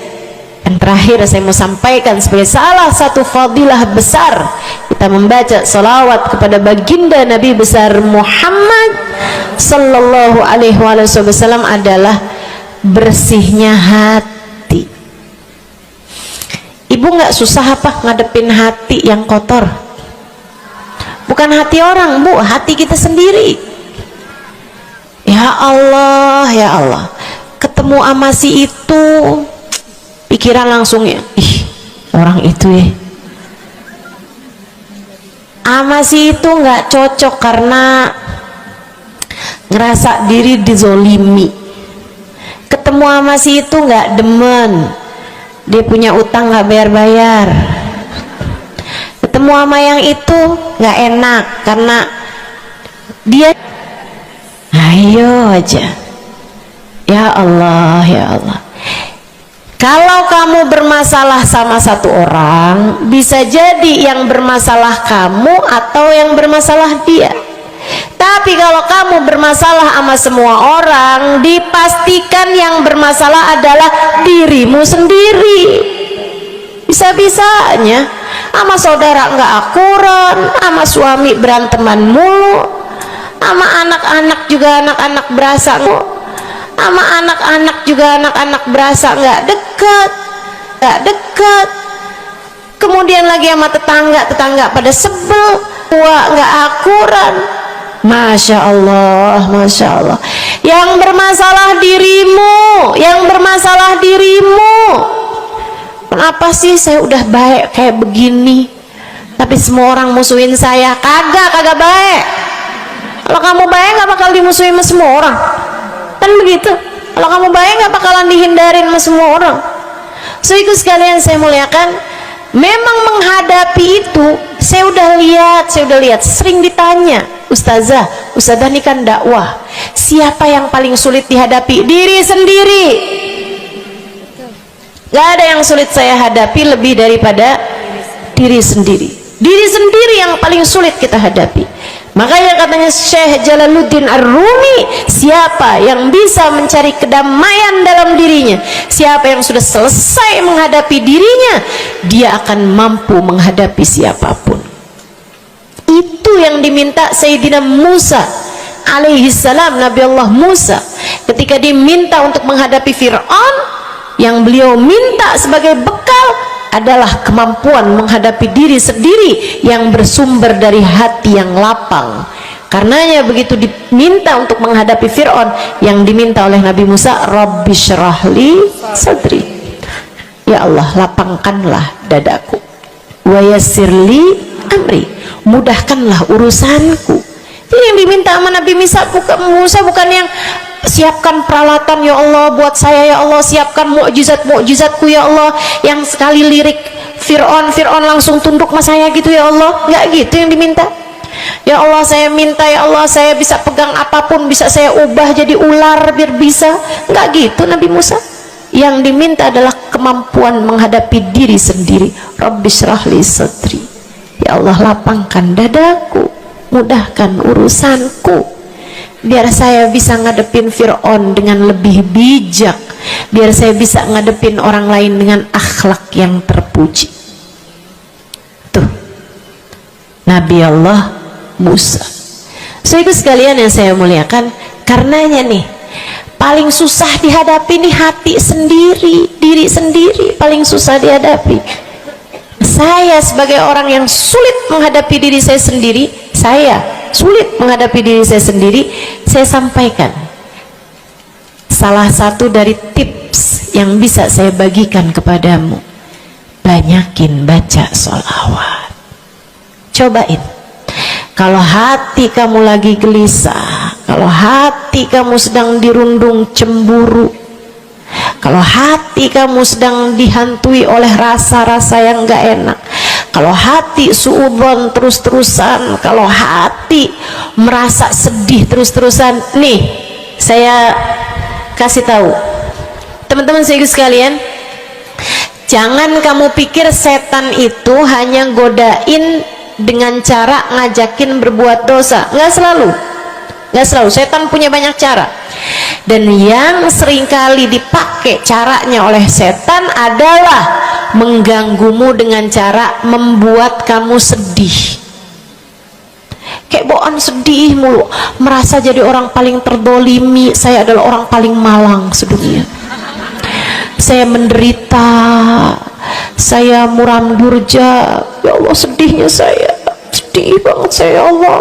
yang terakhir saya mau sampaikan sebagai salah satu fadilah besar kita membaca salawat kepada baginda Nabi besar Muhammad sallallahu alaihi wasallam adalah bersihnya hati. Ibu nggak susah apa ngadepin hati yang kotor? Bukan hati orang, Bu, hati kita sendiri. Ya Allah, ya Allah, ketemu sama si itu, pikiran langsung ya, ih, orang itu ya, sama si itu nggak cocok karena ngerasa diri dizolimi. Ketemu sama si itu nggak demen, dia punya utang nggak bayar-bayar. Ketemu sama yang itu nggak enak karena dia, ayo aja. Ya Allah, ya Allah, kalau kamu bermasalah sama satu orang, bisa jadi yang bermasalah kamu atau yang bermasalah dia. Tapi kalau kamu bermasalah sama semua orang, dipastikan yang bermasalah adalah dirimu sendiri. Bisa-bisanya sama saudara nggak akuran, sama suami beranteman mulu, sama anak-anak juga anak-anak berasa, sama anak-anak juga anak-anak berasa nggak dekat. Kemudian lagi sama tetangga pada sebel, tua nggak akuran. Masya Allah, Masya Allah. Yang bermasalah dirimu. Kenapa sih saya udah baik kayak begini, tapi semua orang musuhin saya? Kagak baik. Kalau kamu baik nggak bakal dimusuhin sama semua orang, kan begitu. Kalau kamu baik nggak bakalan dihindarin sama semua orang. Saudaraku sekalian saya muliakan, memang menghadapi itu saya udah lihat, sering ditanya, Ustazah ini kan dakwah, siapa yang paling sulit dihadapi? Diri sendiri. Gak ada yang sulit saya hadapi lebih daripada diri sendiri. Diri sendiri yang paling sulit kita hadapi. Makanya katanya Syekh Jalaluddin Ar-Rumi, siapa yang bisa mencari kedamaian dalam dirinya, siapa yang sudah selesai menghadapi dirinya, dia akan mampu menghadapi siapapun. Itu yang diminta Sayyidina Musa alaihi salam, Nabi Allah Musa, ketika diminta untuk menghadapi Fir'aun, yang beliau minta sebagai bekal adalah kemampuan menghadapi diri sendiri yang bersumber dari hati yang lapang. Karenanya begitu diminta untuk menghadapi Fir'aun, yang diminta oleh Nabi Musa, Rabbi syrahli sadri, ya Allah lapangkanlah dadaku, wa yassirli amri, mudahkanlah urusanku. Jadi yang diminta sama Nabi Musa bukan yang siapkan peralatan ya Allah buat saya, ya Allah siapkan mukjizat-mukjizatku ya Allah, yang sekali lirik Fir'aun langsung tunduk sama saya gitu ya Allah. Nggak gitu yang diminta. Ya Allah saya minta, ya Allah saya bisa pegang apapun, bisa saya ubah jadi ular biar bisa. Nggak gitu Nabi Musa. Yang diminta adalah kemampuan menghadapi diri sendiri. Rabbi syrahli sadri, ya Allah lapangkan dadaku, mudahkan urusanku, biar saya bisa ngadepin Fir'aun dengan lebih bijak, biar saya bisa ngadepin orang lain dengan akhlak yang terpuji. Tuh Nabi Allah Musa. Saudara sekalian yang saya muliakan, karenanya nih paling susah dihadapi nih hati sendiri, diri sendiri paling susah dihadapi. Saya sebagai orang yang sulit menghadapi diri saya sendiri, saya sampaikan salah satu dari tips yang bisa saya bagikan kepadamu: banyakin baca sholawat. Cobain. Kalau hati kamu lagi gelisah, kalau hati kamu sedang dirundung cemburu, kalau hati kamu sedang dihantui oleh rasa-rasa yang gak enak, kalau hati suudzon terus-terusan, kalau hati merasa sedih terus-terusan, nih saya kasih tahu teman-teman saya sekalian, jangan kamu pikir setan itu hanya godain dengan cara ngajakin berbuat dosa. Nggak selalu. Setan punya banyak cara, dan yang seringkali dipakai caranya oleh setan adalah mengganggumu dengan cara membuat kamu sedih. Kayak bawaan sedih mulu, merasa jadi orang paling terdolimi. Saya adalah orang paling malang sedunia, saya menderita, saya muram durja, ya Allah sedihnya saya, sedih banget saya, ya Allah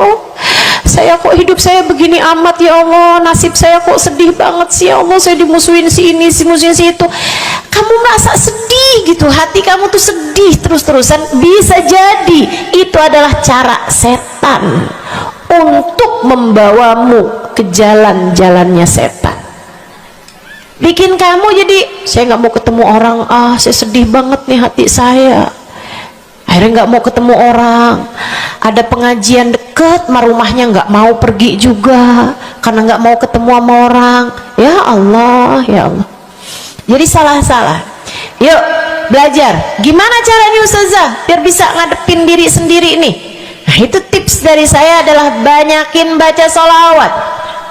saya kok hidup saya begini amat, ya Allah nasib saya kok sedih banget sih, ya Allah saya dimusuhin si ini, si musuhin si itu. Kamu merasa sedih gitu, hati kamu tuh sedih terus-terusan, bisa jadi itu adalah cara setan untuk membawamu ke jalan-jalannya setan, bikin kamu jadi saya nggak mau ketemu orang, saya sedih banget nih hati saya, akhirnya nggak mau ketemu orang. Ada pengajian deket sama rumahnya nggak mau pergi juga karena nggak mau ketemu sama orang. Ya Allah, ya Allah, jadi salah-salah. Yuk belajar gimana caranya Ustazah biar bisa ngadepin diri sendiri nih. Nah itu tips dari saya adalah banyakin baca sholawat.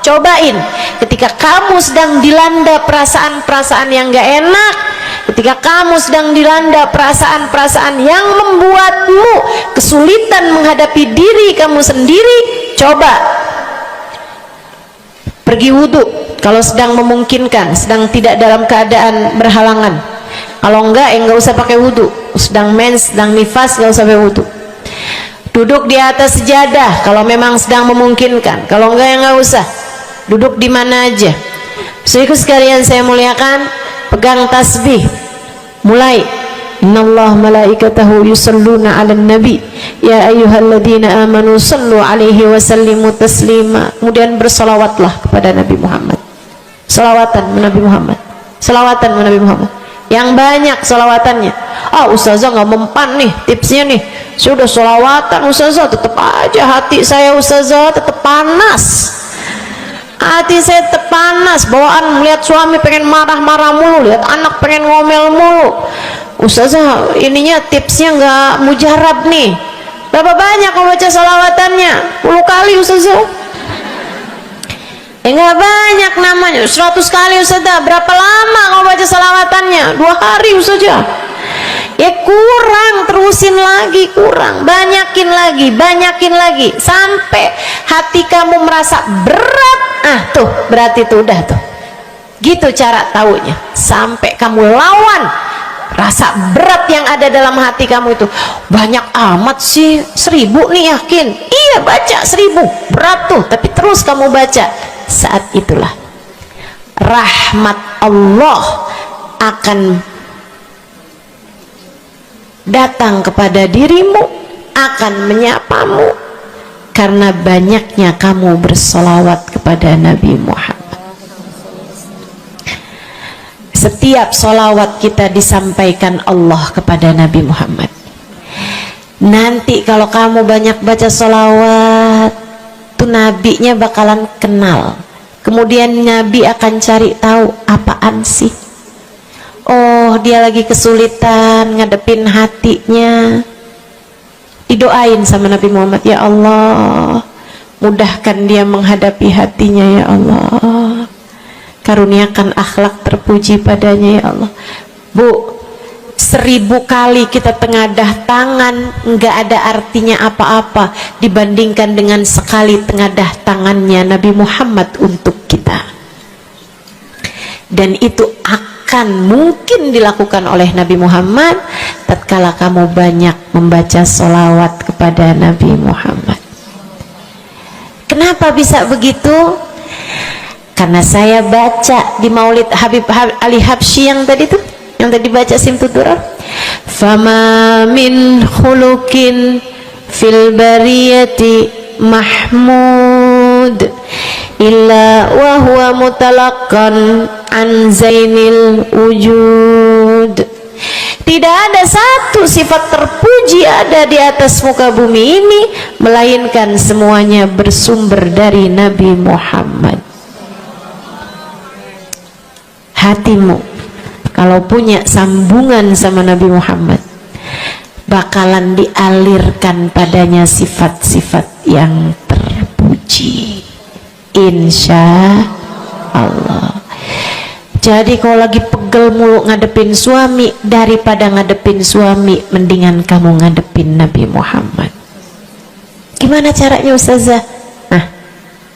Cobain ketika kamu sedang dilanda perasaan-perasaan yang gak enak, ketika kamu sedang dilanda perasaan-perasaan yang membuatmu kesulitan menghadapi diri kamu sendiri, coba pergi wudhu kalau sedang memungkinkan, sedang tidak dalam keadaan berhalangan. Kalau enggak ya enggak usah pakai wudhu, sedang mens, sedang nifas, enggak usah pakai wudhu. Duduk di atas sejadah kalau memang sedang memungkinkan, kalau enggak ya enggak usah. Duduk di mana aja. Saudaraku sekalian saya muliakan, pegang tasbih. Mulai, innallaha malaikatahu yusalluna 'alan nabi ya ayyuhalladzina amanu sallu 'alaihi wa sallimu taslima. Kemudian berselawatlah kepada Nabi Muhammad. Selawatan Nabi Muhammad. Selawatan Nabi Muhammad. Yang banyak selawatannya. Ustazah nggak mempan nih tipsnya nih. Saya udah selawatan Ustazah, tetap aja hati saya Ustazah tetap panas. Hati saya tetap panas, bawaan melihat suami pengen marah-marah mulu, lihat anak pengen ngomel mulu. Ustazah ininya tipsnya nggak mujarab nih, Berapa banyak kau baca salawatannya? 10 kali Ustazah. Enggak banyak namanya, 100 kali Ustazah. Berapa lama kau baca salawatannya? 2 hari Ustazah. Ya kurang, terusin lagi, kurang, banyakin lagi sampai hati kamu merasa berat. Tuh berarti tuh udah tuh. Gitu cara taunya. Sampai kamu lawan rasa berat yang ada dalam hati kamu itu. Banyak amat sih, 1000 nih yakin. Iya baca 1000, berat tuh, tapi terus kamu baca. Saat itulah rahmat Allah akan datang kepada dirimu, akan menyapamu karena banyaknya kamu bersolawat kepada Nabi Muhammad. Setiap solawat kita disampaikan Allah kepada Nabi Muhammad. Nanti kalau kamu banyak baca solawat, tuh nabinya bakalan kenal. Kemudian Nabi akan cari tahu apaan sih. Oh, dia lagi kesulitan ngadepin hatinya. Didoain sama Nabi Muhammad, ya Allah, mudahkan dia menghadapi hatinya ya Allah. Karuniakan akhlak terpuji padanya ya Allah. Bu, 1000 kali kita tengadah tangan nggak ada artinya apa-apa dibandingkan dengan sekali tengadah tangannya Nabi Muhammad untuk kita. Dan itu akan mungkin dilakukan oleh Nabi Muhammad tatkala kamu banyak membaca sholawat kepada Nabi Muhammad. Kenapa bisa begitu? Karena saya baca di Maulid Habib Ali Habsyi yang tadi tuh, yang tadi baca Simtud Durar. Fama min khuluqin fil bariyati mahmud illa wa huwa mutalaqqan an zainil wujud. Tidak ada satu sifat terpuji ada di atas muka bumi ini melainkan semuanya bersumber dari Nabi Muhammad. Hatimu kalau punya sambungan sama Nabi Muhammad bakalan dialirkan padanya sifat-sifat yang terpuji, insya Allah. Jadi kalau lagi pegel mulu ngadepin suami, daripada ngadepin suami mendingan kamu ngadepin Nabi Muhammad. Gimana caranya Ustazah? Nah,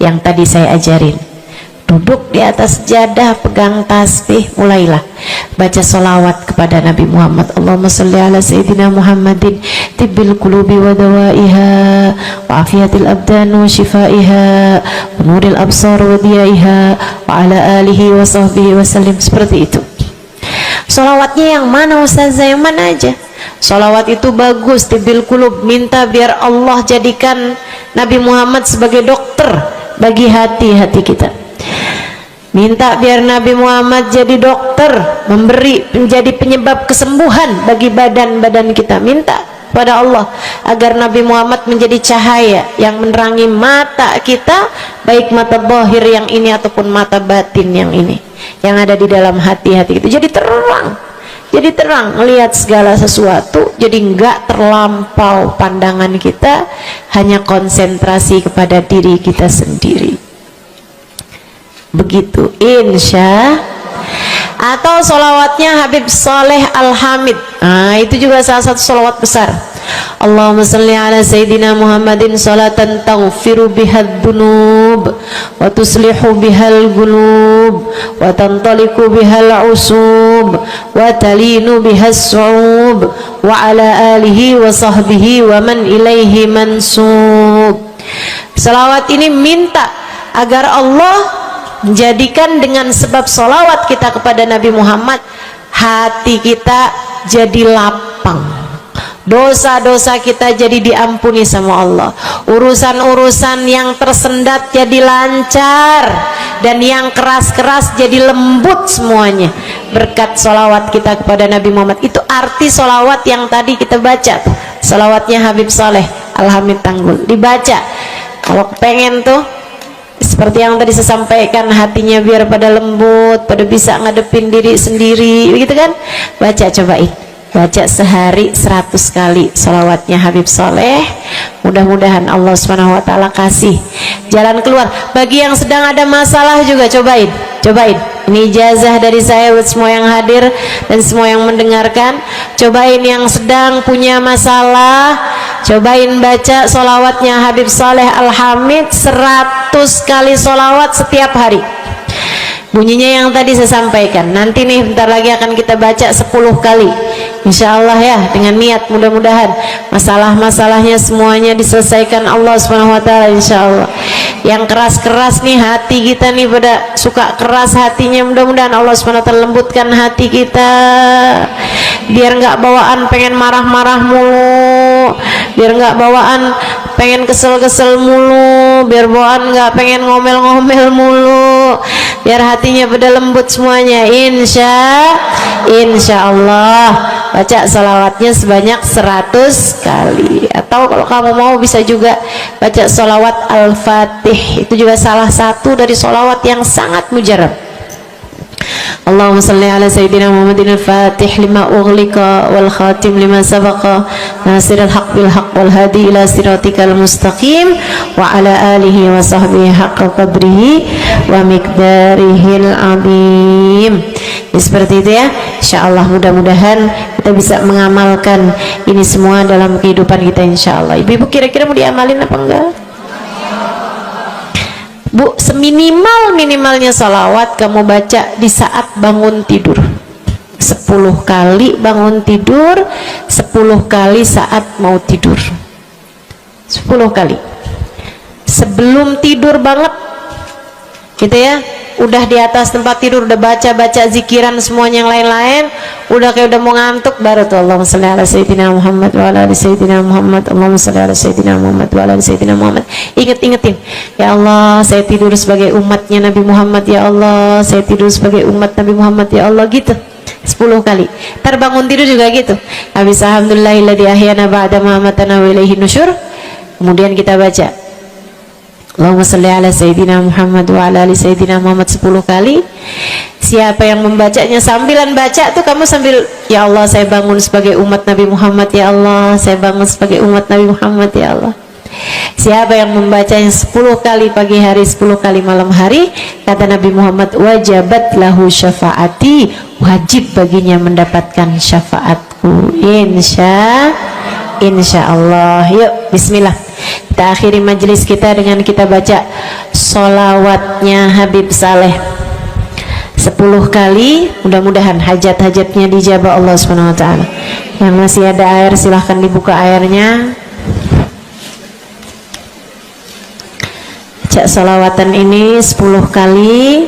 yang tadi saya ajarin. Duduk di atas jadah, pegang tasbih, mulailah baca solawat kepada Nabi Muhammad. Allahumma salli ala Sayyidina Muhammadin tibbil qulubi wa dawaiha wa afiyatil abdan wa shifaiha wa nuril absar wa diyaiha wa ala alihi wa sahbihi wa sallim. Seperti itu. Solawatnya yang mana Ustazah? Yang mana aja? Solawat itu bagus, tibbil qulub, minta biar Allah jadikan Nabi Muhammad sebagai dokter bagi hati-hati kita. Minta biar Nabi Muhammad jadi dokter, menjadi penyebab kesembuhan bagi badan-badan kita. Minta pada Allah agar Nabi Muhammad menjadi cahaya yang menerangi mata kita, baik mata zahir yang ini ataupun mata batin yang ini, yang ada di dalam hati-hati kita. Jadi terang melihat segala sesuatu, jadi enggak terlampau pandangan kita, hanya konsentrasi kepada diri kita sendiri. Begitu, insya. Atau solawatnya Habib Saleh Al-Hamid, itu juga salah satu solawat besar. Allahumma salli ala Sayyidina Muhammadin salatan taghfiru bihad dunub wa tuslihu bihal gulub wa tantaliku bihal usub wa talinu bihas su'ub wa ala alihi wa sahbihi wa man ilaihi mansub. Salawat ini minta agar Allah menjadikan dengan sebab solawat kita kepada Nabi Muhammad hati kita jadi lapang, dosa-dosa kita jadi diampuni sama Allah, urusan-urusan yang tersendat jadi lancar, dan yang keras-keras jadi lembut semuanya berkat solawat kita kepada Nabi Muhammad. Itu arti solawat yang tadi kita baca tuh, solawatnya Habib Saleh Al-Hamid Tanggul. Dibaca kalau pengen tuh seperti yang tadi saya sampaikan, hatinya biar pada lembut, pada bisa ngadepin diri sendiri, begitu kan? Baca, cobain. baca sehari 100 kali sholawatnya Habib Soleh. Mudah-mudahan Allah Subhanahu wa ta'ala kasih jalan keluar. Bagi yang sedang ada masalah juga cobain. Ini ijazah dari saya buat semua yang hadir dan semua yang mendengarkan. Cobain yang sedang punya masalah, cobain baca sholawatnya Habib Soleh Al-Hamid 100 kali sholawat setiap hari. Bunyinya yang tadi saya sampaikan. Nanti nih bentar lagi akan kita baca 10 kali, insya Allah ya, dengan niat mudah-mudahan masalah-masalahnya semuanya diselesaikan Allah Subhanahu wa ta'ala, insya Allah. Yang keras-keras nih hati kita nih, pada suka keras hatinya, mudah-mudahan Allah Subhanahu wa ta'ala lembutkan hati kita, biar nggak bawaan pengen marah-marah mulu, biar nggak bawaan pengen kesel-kesel mulu, biar bawaan nggak pengen ngomel-ngomel mulu, biar hatinya pada lembut semuanya, insya Allah. Baca salawatnya sebanyak 100 kali. Atau kalau kamu mau bisa juga baca salawat Al-Fatih, itu juga salah satu dari salawat yang sangat mujarab. Allahumma salli ala sayyidina Muhammadin al-Fatih lima ughliqa wal khatim lima sabaqa nasirul haq bil haq wal hadi ila siratikal mustaqim wa ala alihi wa sahbihi haqqa qadrihi wa miqdarihil azim. Ya, seperti itu ya, insyaallah. Mudah-mudahan kita bisa mengamalkan ini semua dalam kehidupan kita, insyaallah. Ibu-ibu kira-kira mau diamalin apa enggak? Bu, seminimal-minimalnya salawat kamu baca di saat bangun tidur 10 kali bangun tidur, 10 kali saat mau tidur, 10 kali sebelum tidur banget gitu ya. Udah di atas tempat tidur udah baca-baca zikiran semuanya yang lain-lain, udah kayak udah mau ngantuk, baru tuh Allahumma shalli ala sayyidina Muhammad wa ala ali sayyidina Muhammad, Allahumma shalli ala sayyidina Muhammad wa ala ali sayyidina Muhammad. Ingetin, ya Allah saya tidur sebagai umatnya Nabi Muhammad, ya Allah saya tidur sebagai umat Nabi Muhammad, ya Allah, gitu 10 kali. Terbangun tidur juga gitu. Habis alhamdulillahilladzi ahyana ba'da ma amatana wa ilaihi nusyur. Kemudian kita baca Allahumma salli ala sayyidina Muhammad wa ala ali sayyidina Muhammad 10 kali. Siapa yang membacanya sambilan baca tuh kamu sambil, ya Allah saya bangun sebagai umat Nabi Muhammad, ya Allah saya bangun sebagai umat Nabi Muhammad, ya Allah. Siapa yang membacanya 10 kali pagi hari, 10 kali malam hari, kata Nabi Muhammad, wajabat lahu syafaati, wajib baginya mendapatkan syafaatku, insya Allah. Yuk bismillah, kita akhiri majelis kita dengan kita baca sholawatnya Habib Saleh 10 kali. Mudah-mudahan hajat-hajatnya dijabah Allah Subhanahu wa ta'ala. Yang masih ada air silahkan dibuka airnya. Baca sholawatan ini 10 kali.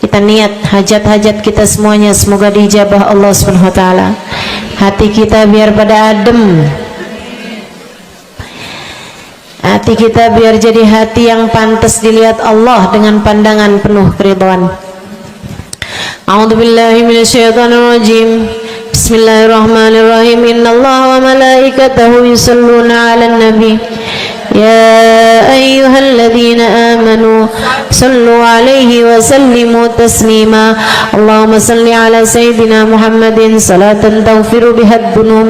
Kita niat hajat-hajat kita semuanya semoga dijabah Allah Subhanahu wa ta'ala. Hati kita biar pada adem, hati kita biar jadi hati yang pantas dilihat Allah dengan pandangan penuh keridhaan. A'udzubillahi minasyaitonirrajim. Bismillahirrahmanirrahim. Innallaha wa malaikatahu yusholluna 'alan nabi. يا أيها الذين آمنوا صلوا عليه وسلموا تسليما اللهم صل على سيدنا محمد صلاة تغفر بها الذنوب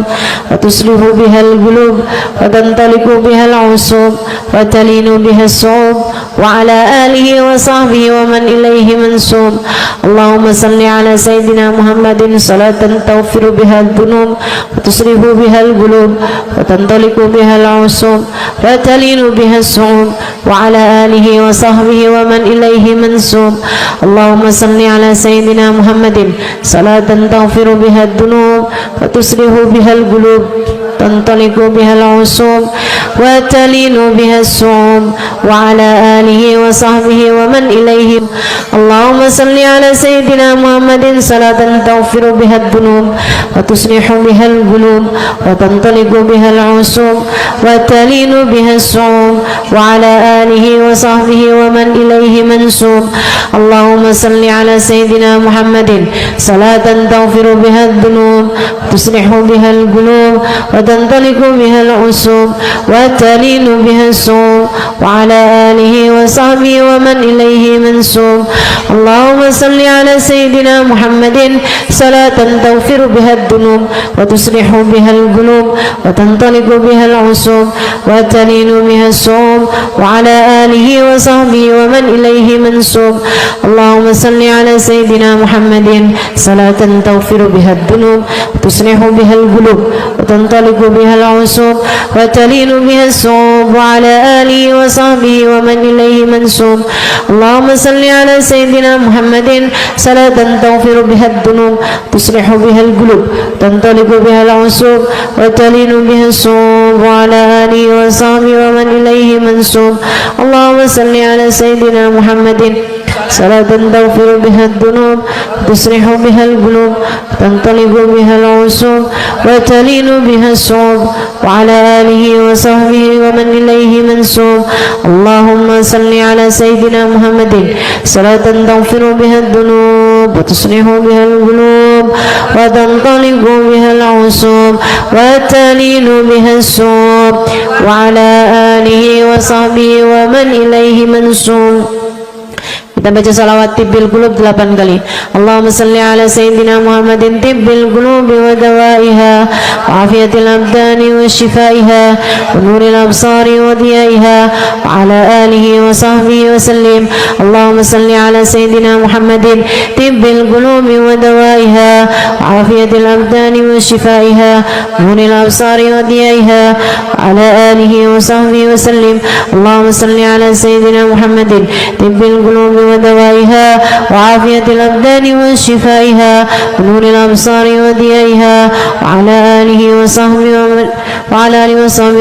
وتصلح بها القلوب وتنطلق بها العصوب وتلين بها الصعوب وعلى آله وصحبه ومن إليه منسوب اللهم صل على سيدنا محمد صلاة تغفر بها الذنوب وتصلح بها القلوب وتنطلق بها العصوب وتلين بها الصعوب وعلى آله وصحبه ومن إليه منسوب اللهم صل على سيدنا محمد صلاة تغفر بها الذنوب وتصلح بها القلوب تنطلق بها العصوب وتلين بها الصعوب وعلى آله وصحبه ومن إليه اللهم صل على سيدنا محمد صلاة تغفر بها الذنوب وتصلح بها القلوب وتنطلق بها العصوب وتلين بها الصعوب وعلى آله وصحبه ومن إليه منسوب اللهم صل على سيدنا محمد صلاة تغفر بها الذنوب وتصلح بها القلوب وتنطلق بها العصوب وتلين بها الصوم وعلى آله وصحبه ومن إليه منسوب. اللهم صل على سيدنا محمد صلاة تغفر بها الذنوب وتصلح بها القلوب وتنطلق بها العصوب وتلين بها الصوم وعلى آله وصحبه ومن إليه منسوب. اللهم صل على سيدنا محمد صلاة تغفر بها الذنوب وتصلح بها القلوب وتنطلق بها العصوب وتلين بها الصوم وعلى آله وصحبه ومن إليه منسوب. اللهم صل على سيدنا محمد صلاة تغفر بها الذنوب تصلح بها القلوب تنطلق بها العصوب وتلين بها الصوم وعلى آله وصحبه ومن إليه منسوب. اللهم صل على سيدنا محمد صلاة تغفر بها الذنوب تصلح بها القلوب تنطلق بها العصوب وتلين بها الصوم وعلى آله وصحبه ومن إليه منسوب. اللهم صل على سيدنا محمد صلاة تغفر بها الذنوب وتصلح بها القلوب وتنطلق بها العصوب وتلين بها الصوم وعلى آله وصحبه ومن إليه منسوب. Kita baca salawat tibbil qulub 8 kali. Allahumma salli ala sayyidina Muhammadin tibbil qulubi wa dawaiha wa afiyatil abdani wa shifaiha wa nuril absari wa diyaiha wa ala alihi wa sahbihi wa sallim. Allahumma salli ala sayyidina Muhammadin tibbil qulubi wa dawaiha wa afiyatil abdani wa shifaiha wa nuril absari wa diyaiha wa ala alihi wa sahbihi wa sallim. Allahumma salli ala sayyidina Muhammadin tibbil qulubi ودوائها وعافية الأبدان وشفائها ونور الأبصار وديائها وعلى آله وصحبه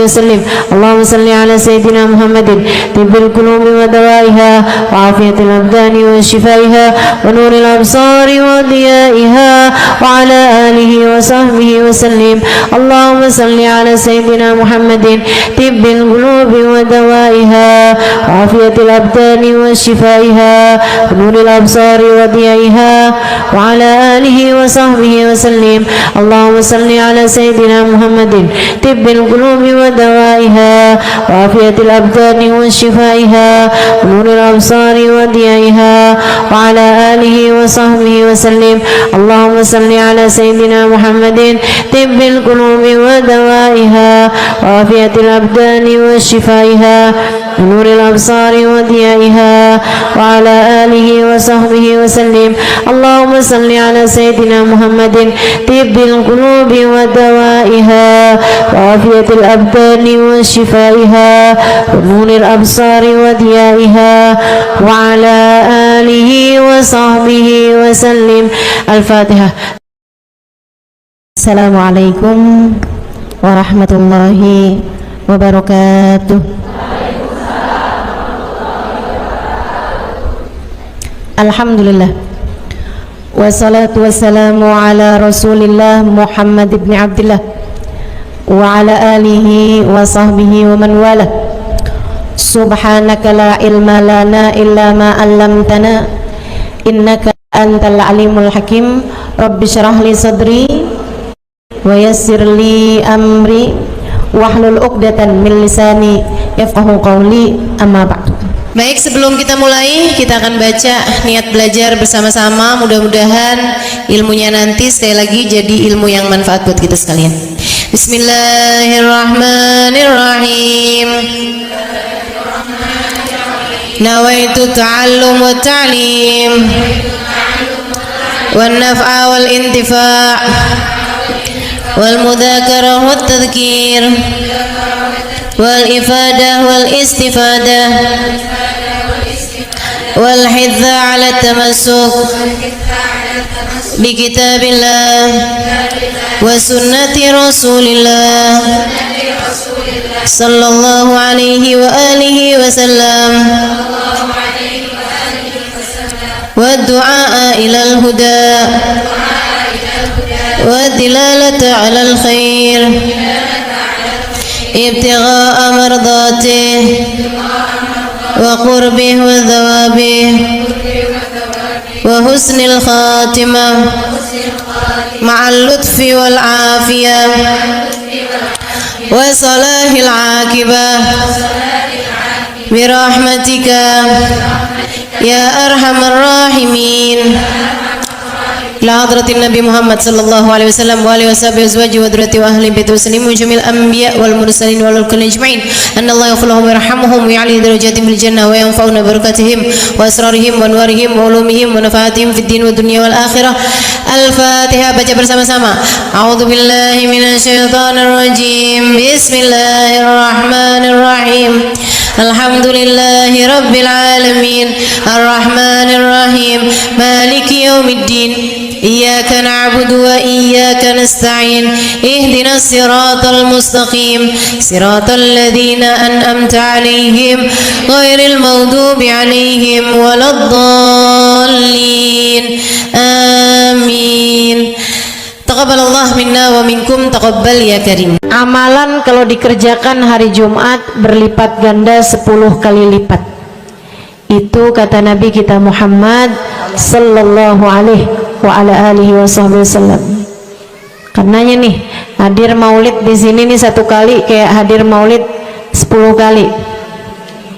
وسلم. اللهم صل على سيدنا محمد طب القلوب ودوائها وعافية الأبدان وشفائها ونور الأبصار وديائها وعلى آله وصحبه وسلم. اللهم صل على سيدنا محمد طب القلوب ودوائها وعافية الأبدان وشفائها ونور الأبصار وضيائها وعلى آله وصحبه وسلم. اللهم صل على سيدنا محمد طب القلوب ودوائها وعافية الأبدان وشفائها ونور الأبصار وضيائها وعلى آله وصحبه وسلم. اللهم صل على سيدنا محمد طب القلوب ودوائها وعافية الأبدان وشفائها ونور الأبصار وضيائها وعلى آله وصحبه وسلم. اللهم صل على سيدنا محمد طب القلوب ودوائها وعافية الأبدان وشفائها ونور الأبصار وضيائها وعلى آله وصحبه وسلم. الفاتحة. السلام عليكم ورحمة الله وبركاته. Alhamdulillah wassalatu wassalamu ala rasulillah Muhammad ibn Abdillah wa ala alihi wa sahbihi wa man wala. Subhanaka la ilma lana illa ma 'allamtana innaka antal alimul hakim. Rabbi syrah li sadri wa yassir li amri wahlul 'uqdatan min lisani yafqahu qawli. Amma ba'du. Baik, sebelum kita mulai, kita akan baca niat belajar bersama-sama. Mudah-mudahan ilmunya nanti sekali lagi jadi ilmu yang manfaat buat kita sekalian. Bismillahirrahmanirrahim. Nawaitu ta'allum wa ta'lim wan naf'a wal intifa' wal mudzakarah wat tadhkir wal ifadah wal istifadah wal hidza ala tamassuk bi kitabillah wa sunnati rasulillah sallallahu alaihi wa alihi wasallam wa du'a ila al huda wa dilalata ala al khair ابتغاء مرضاته وقربه وثوابه وحسن الخاتمة مع اللطف والعافية وصلاح العاقبة برحمتك يا أرحم الراحمين. إلى حضرة النبي محمد صلى الله عليه وسلم وآله وصحبه وأزواجه وذريته وأهل بيته وسلم وجميع الأنبياء والمرسلين والكل أجمعين أن الله يغفر لهم ويرحمهم ويعلي درجاتهم في الجنة وينفعنا ببركاتهم وأسرارهم وأنوارهم وعلومهم ونفعاتهم في الدين والدنيا والآخرة. الفاتحة. Baca bersama-sama. A'udzu billahi minasyaitonir rajim. Bismillahirrahmanirrahim. Alhamdulillahi rabbil alamin. Arrahmanir rahim. Maliki yaumiddin. Iyyaka na'budu wa iyyaka nasta'in. Ihdinas siratal mustaqim. Siratal ladzina an'amta 'alaihim ghairil maghdubi 'alaihim waladdallin. Amin. Taqabbalallah minna wa minkum, taqabbal ya karim. Amalan kalau dikerjakan hari Jumat berlipat ganda 10 kali lipat. Itu kata Nabi kita Muhammad sallallahu alaihi wa ala alihi wasallam. Karenanya nih, hadir maulid di sini nih 1 kali kayak hadir maulid 10 kali.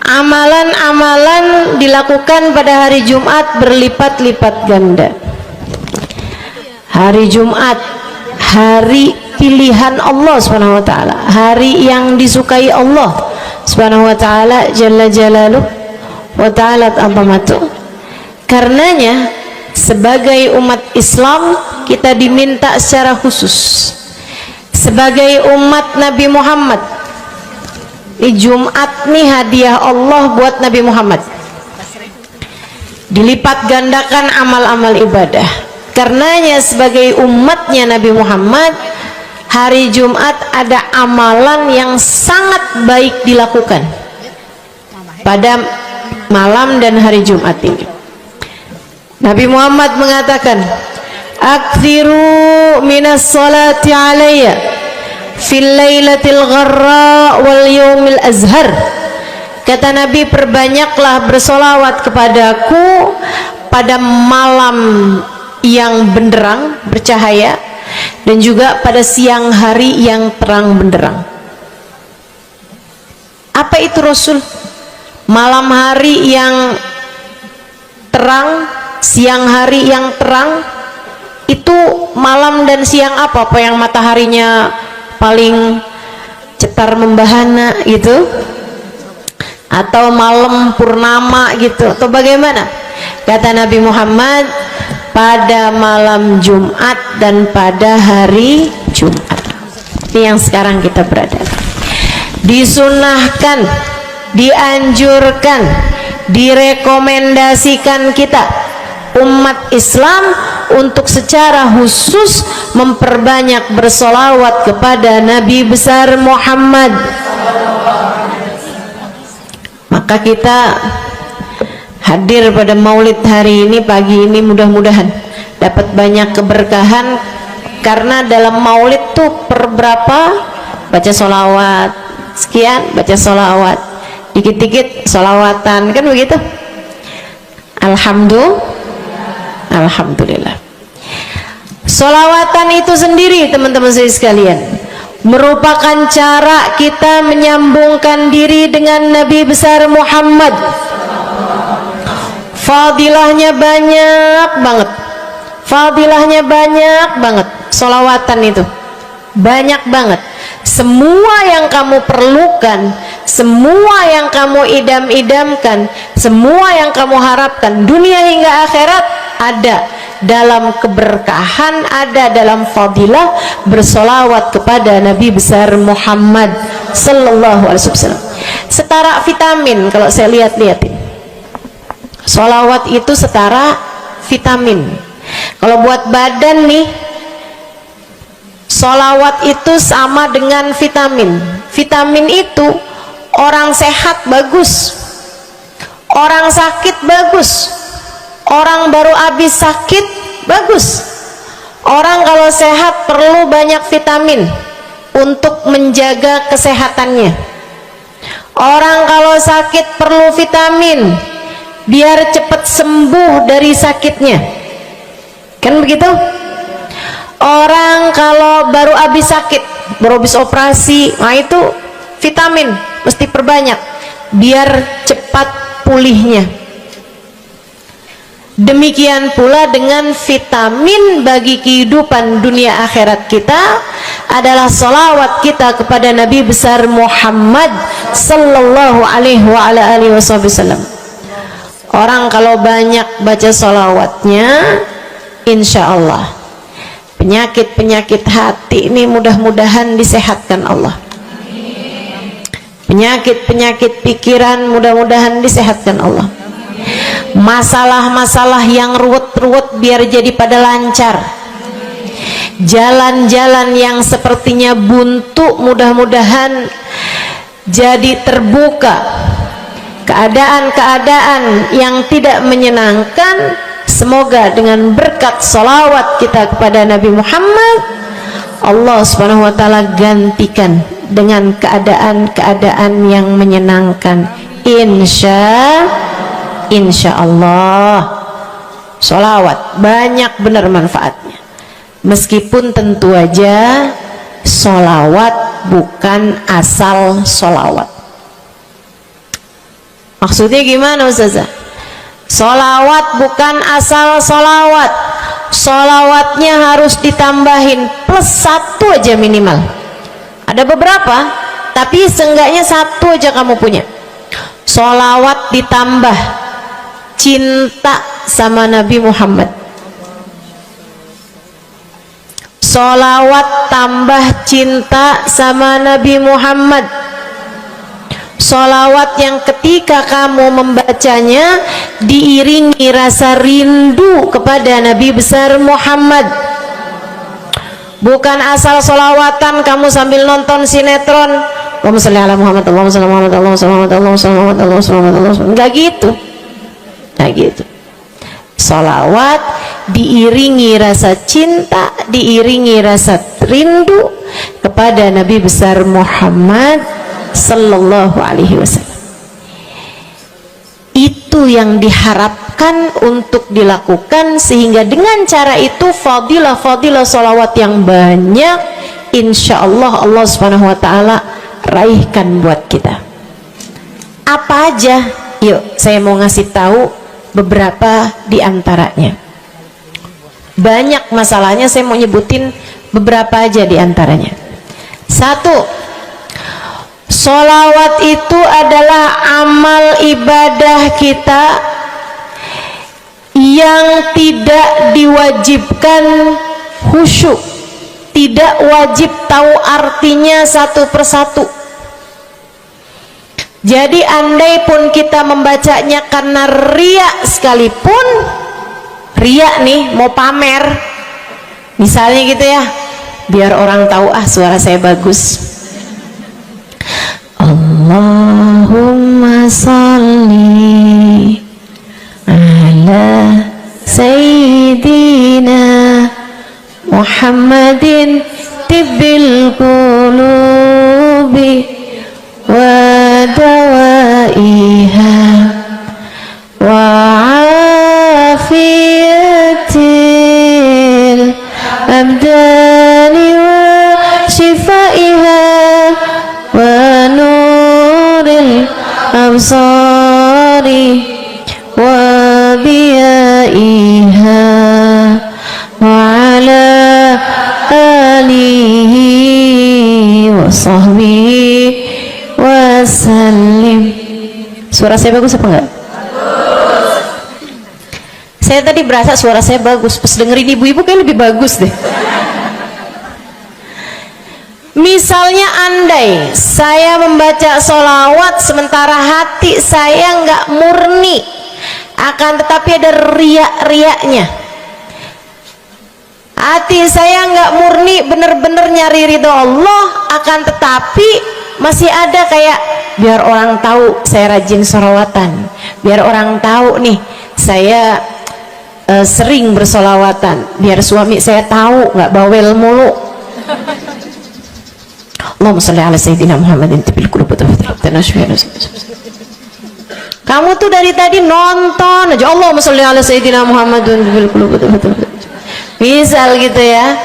Amalan-amalan dilakukan pada hari Jumat berlipat-lipat ganda. Hari Jumat, hari pilihan Allah Subhanahu wa taala, hari yang disukai Allah Subhanahu wa taala jalla jalaluh wa ta'ala azamatuh. Karenanya sebagai umat Islam kita diminta secara khusus sebagai umat Nabi Muhammad, di Jumat nih hadiah Allah buat Nabi Muhammad, dilipat gandakan amal-amal ibadah. Karenanya sebagai umatnya Nabi Muhammad, hari Jumat ada amalan yang sangat baik dilakukan pada malam dan hari Jumat ini. Nabi Muhammad mengatakan, "Aktsiru minas salati alayya fil lailatil gharra wal yaumil azhar." Kata Nabi, perbanyaklah bersolawat kepadaku pada malam yang benderang bercahaya dan juga pada siang hari yang terang benderang. Apa itu Rasul? Malam hari yang terang, siang hari yang terang. Itu malam dan siang apa? Apa yang mataharinya paling cetar membahana gitu? Atau malam purnama gitu? Atau bagaimana? Kata Nabi Muhammad, pada malam Jumat dan pada hari Jumat. Ini yang sekarang kita berada. Disunahkan, dianjurkan, direkomendasikan kita umat Islam untuk secara khusus memperbanyak bersolawat kepada Nabi besar Muhammad. Maka kita hadir pada maulid hari ini, pagi ini, mudah-mudahan dapat banyak keberkahan. Karena dalam maulid tuh per berapa baca solawat sekian, baca solawat dikit-dikit, solawatan, kan begitu. Alhamdulillah. Solawatan itu sendiri teman-teman saya sekalian merupakan cara kita menyambungkan diri dengan Nabi besar Muhammad. Fadilahnya banyak banget, fadilahnya banyak banget. Solawatan itu banyak banget. Semua yang kamu perlukan, semua yang kamu idam-idamkan, semua yang kamu harapkan dunia hingga akhirat ada dalam keberkahan, ada dalam fadilah bersolawat kepada Nabi besar Muhammad sallallahu alaihi wasallam. Setara vitamin kalau saya lihat-lihatin. Solawat itu setara vitamin. Kalau buat badan nih, solawat itu sama dengan vitamin. Vitamin itu orang sehat bagus, orang sakit bagus, orang baru habis sakit bagus. Orang kalau sehat perlu banyak vitamin untuk menjaga kesehatannya. Orang kalau sakit perlu vitamin biar cepat sembuh dari sakitnya, kan begitu? Orang kalau baru habis sakit baru habis operasi, nah itu vitamin mesti perbanyak biar cepat pulihnya. Demikian pula dengan vitamin bagi kehidupan dunia akhirat kita adalah salawat kita kepada Nabi besar Muhammad sallallahu alaihi wasallam. Orang kalau banyak baca salawatnya, insya Allah penyakit-penyakit hati ini mudah-mudahan disehatkan Allah. Penyakit-penyakit pikiran mudah-mudahan disehatkan Allah. Masalah-masalah yang ruwet-ruwet biar jadi pada lancar. Jalan-jalan yang sepertinya buntu mudah-mudahan jadi terbuka. Keadaan-keadaan yang tidak menyenangkan, semoga dengan berkat salawat kita kepada Nabi Muhammad, Allah subhanahu wa ta'ala gantikan dengan keadaan-keadaan yang menyenangkan, insya Allah. Sholawat banyak benar manfaatnya, meskipun tentu aja sholawat bukan asal sholawat. Maksudnya gimana Ustazah? Sholawat bukan asal sholawat, sholawatnya harus ditambahin plus 1 aja minimal. Ada beberapa, tapi seenggaknya 1 aja kamu punya. Sholawat ditambah cinta sama Nabi Muhammad. Sholawat tambah cinta sama Nabi Muhammad. Sholawat yang ketika kamu membacanya diiringi rasa rindu kepada Nabi besar Muhammad. Bukan asal sholawatan kamu sambil nonton sinetron, Allahumma sholli ala Muhammad, Allahumma sholli ala Muhammad, Allahumma sholli ala Muhammad, Allahumma sholli ala Muhammad, Allahumma sholli ala Muhammad. Enggak gitu. Enggak gitu. Sholawat diiringi rasa cinta, diiringi rasa rindu kepada Nabi besar Muhammad sallallahu alaihi wasallam. Itu yang diharapkan untuk dilakukan, sehingga dengan cara itu fadilah-fadilah sholawat yang banyak insya Allah Allah subhanahu wa ta'ala raihkan buat kita. Apa aja? Yuk saya mau ngasih tahu beberapa diantaranya. Banyak masalahnya, saya mau nyebutin beberapa aja diantaranya. 1. Sholawat itu adalah amal ibadah kita yang tidak diwajibkan khusyuk, tidak wajib tahu artinya satu persatu. Jadi andai pun kita membacanya karena riya sekalipun, riya nih mau pamer misalnya gitu ya, biar orang tahu suara saya bagus. Allahumma salli ala Sayyidina Muhammadin tibbil qulubi wa dawaiha wa afiyatil abdani wa shifaiha wa nuril absari wa biyaiha wa ala alihi wa sahbihi wa sallim. Suara saya bagus apa enggak? Saya tadi berasa suara saya bagus, pas dengerin ibu-ibu kayak lebih bagus deh. Misalnya andai saya membaca sholawat sementara hati saya nggak murni, akan tetapi ada riak-riaknya. Hati saya nggak murni bener-bener nyari ridho Allah, akan tetapi masih ada kayak biar orang tahu saya rajin sholawatan, biar orang tahu nih saya sering bersolawatan, biar suami saya tahu nggak bawel mulu. Allahumma sholli ala Sayyidina Muhammadin tibbil qulubi wa kamu tuh dari tadi nonton aja Allahumma sholli ala Sayyidina Muhammadin tibbil qulubi misal gitu ya.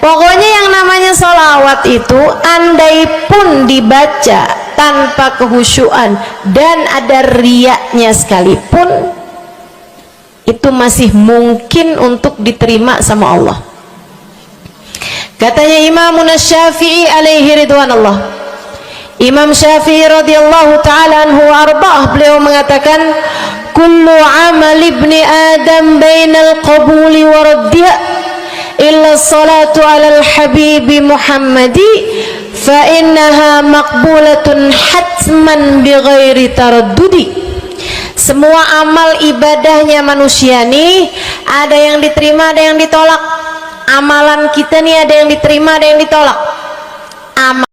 Pokoknya yang namanya sholawat itu andai pun dibaca tanpa kehusyuan dan ada riyaknya sekalipun, itu masih mungkin untuk diterima sama Allah. Katanya Imam Syafi'i alaihi ridwanullah, Imam Syafi'i radhiyallahu ta'ala anhu arba'ah, beliau mengatakan kullu amal ibni adam bainal qabuli wa raddiha illa salatu alal habibi Muhammadi fa innaha maqbulatun hatman bighairi taraddudi. Semua amal ibadahnya manusia nih ada yang diterima, ada yang ditolak. Amalan kita nih ada yang diterima, ada yang ditolak. Amal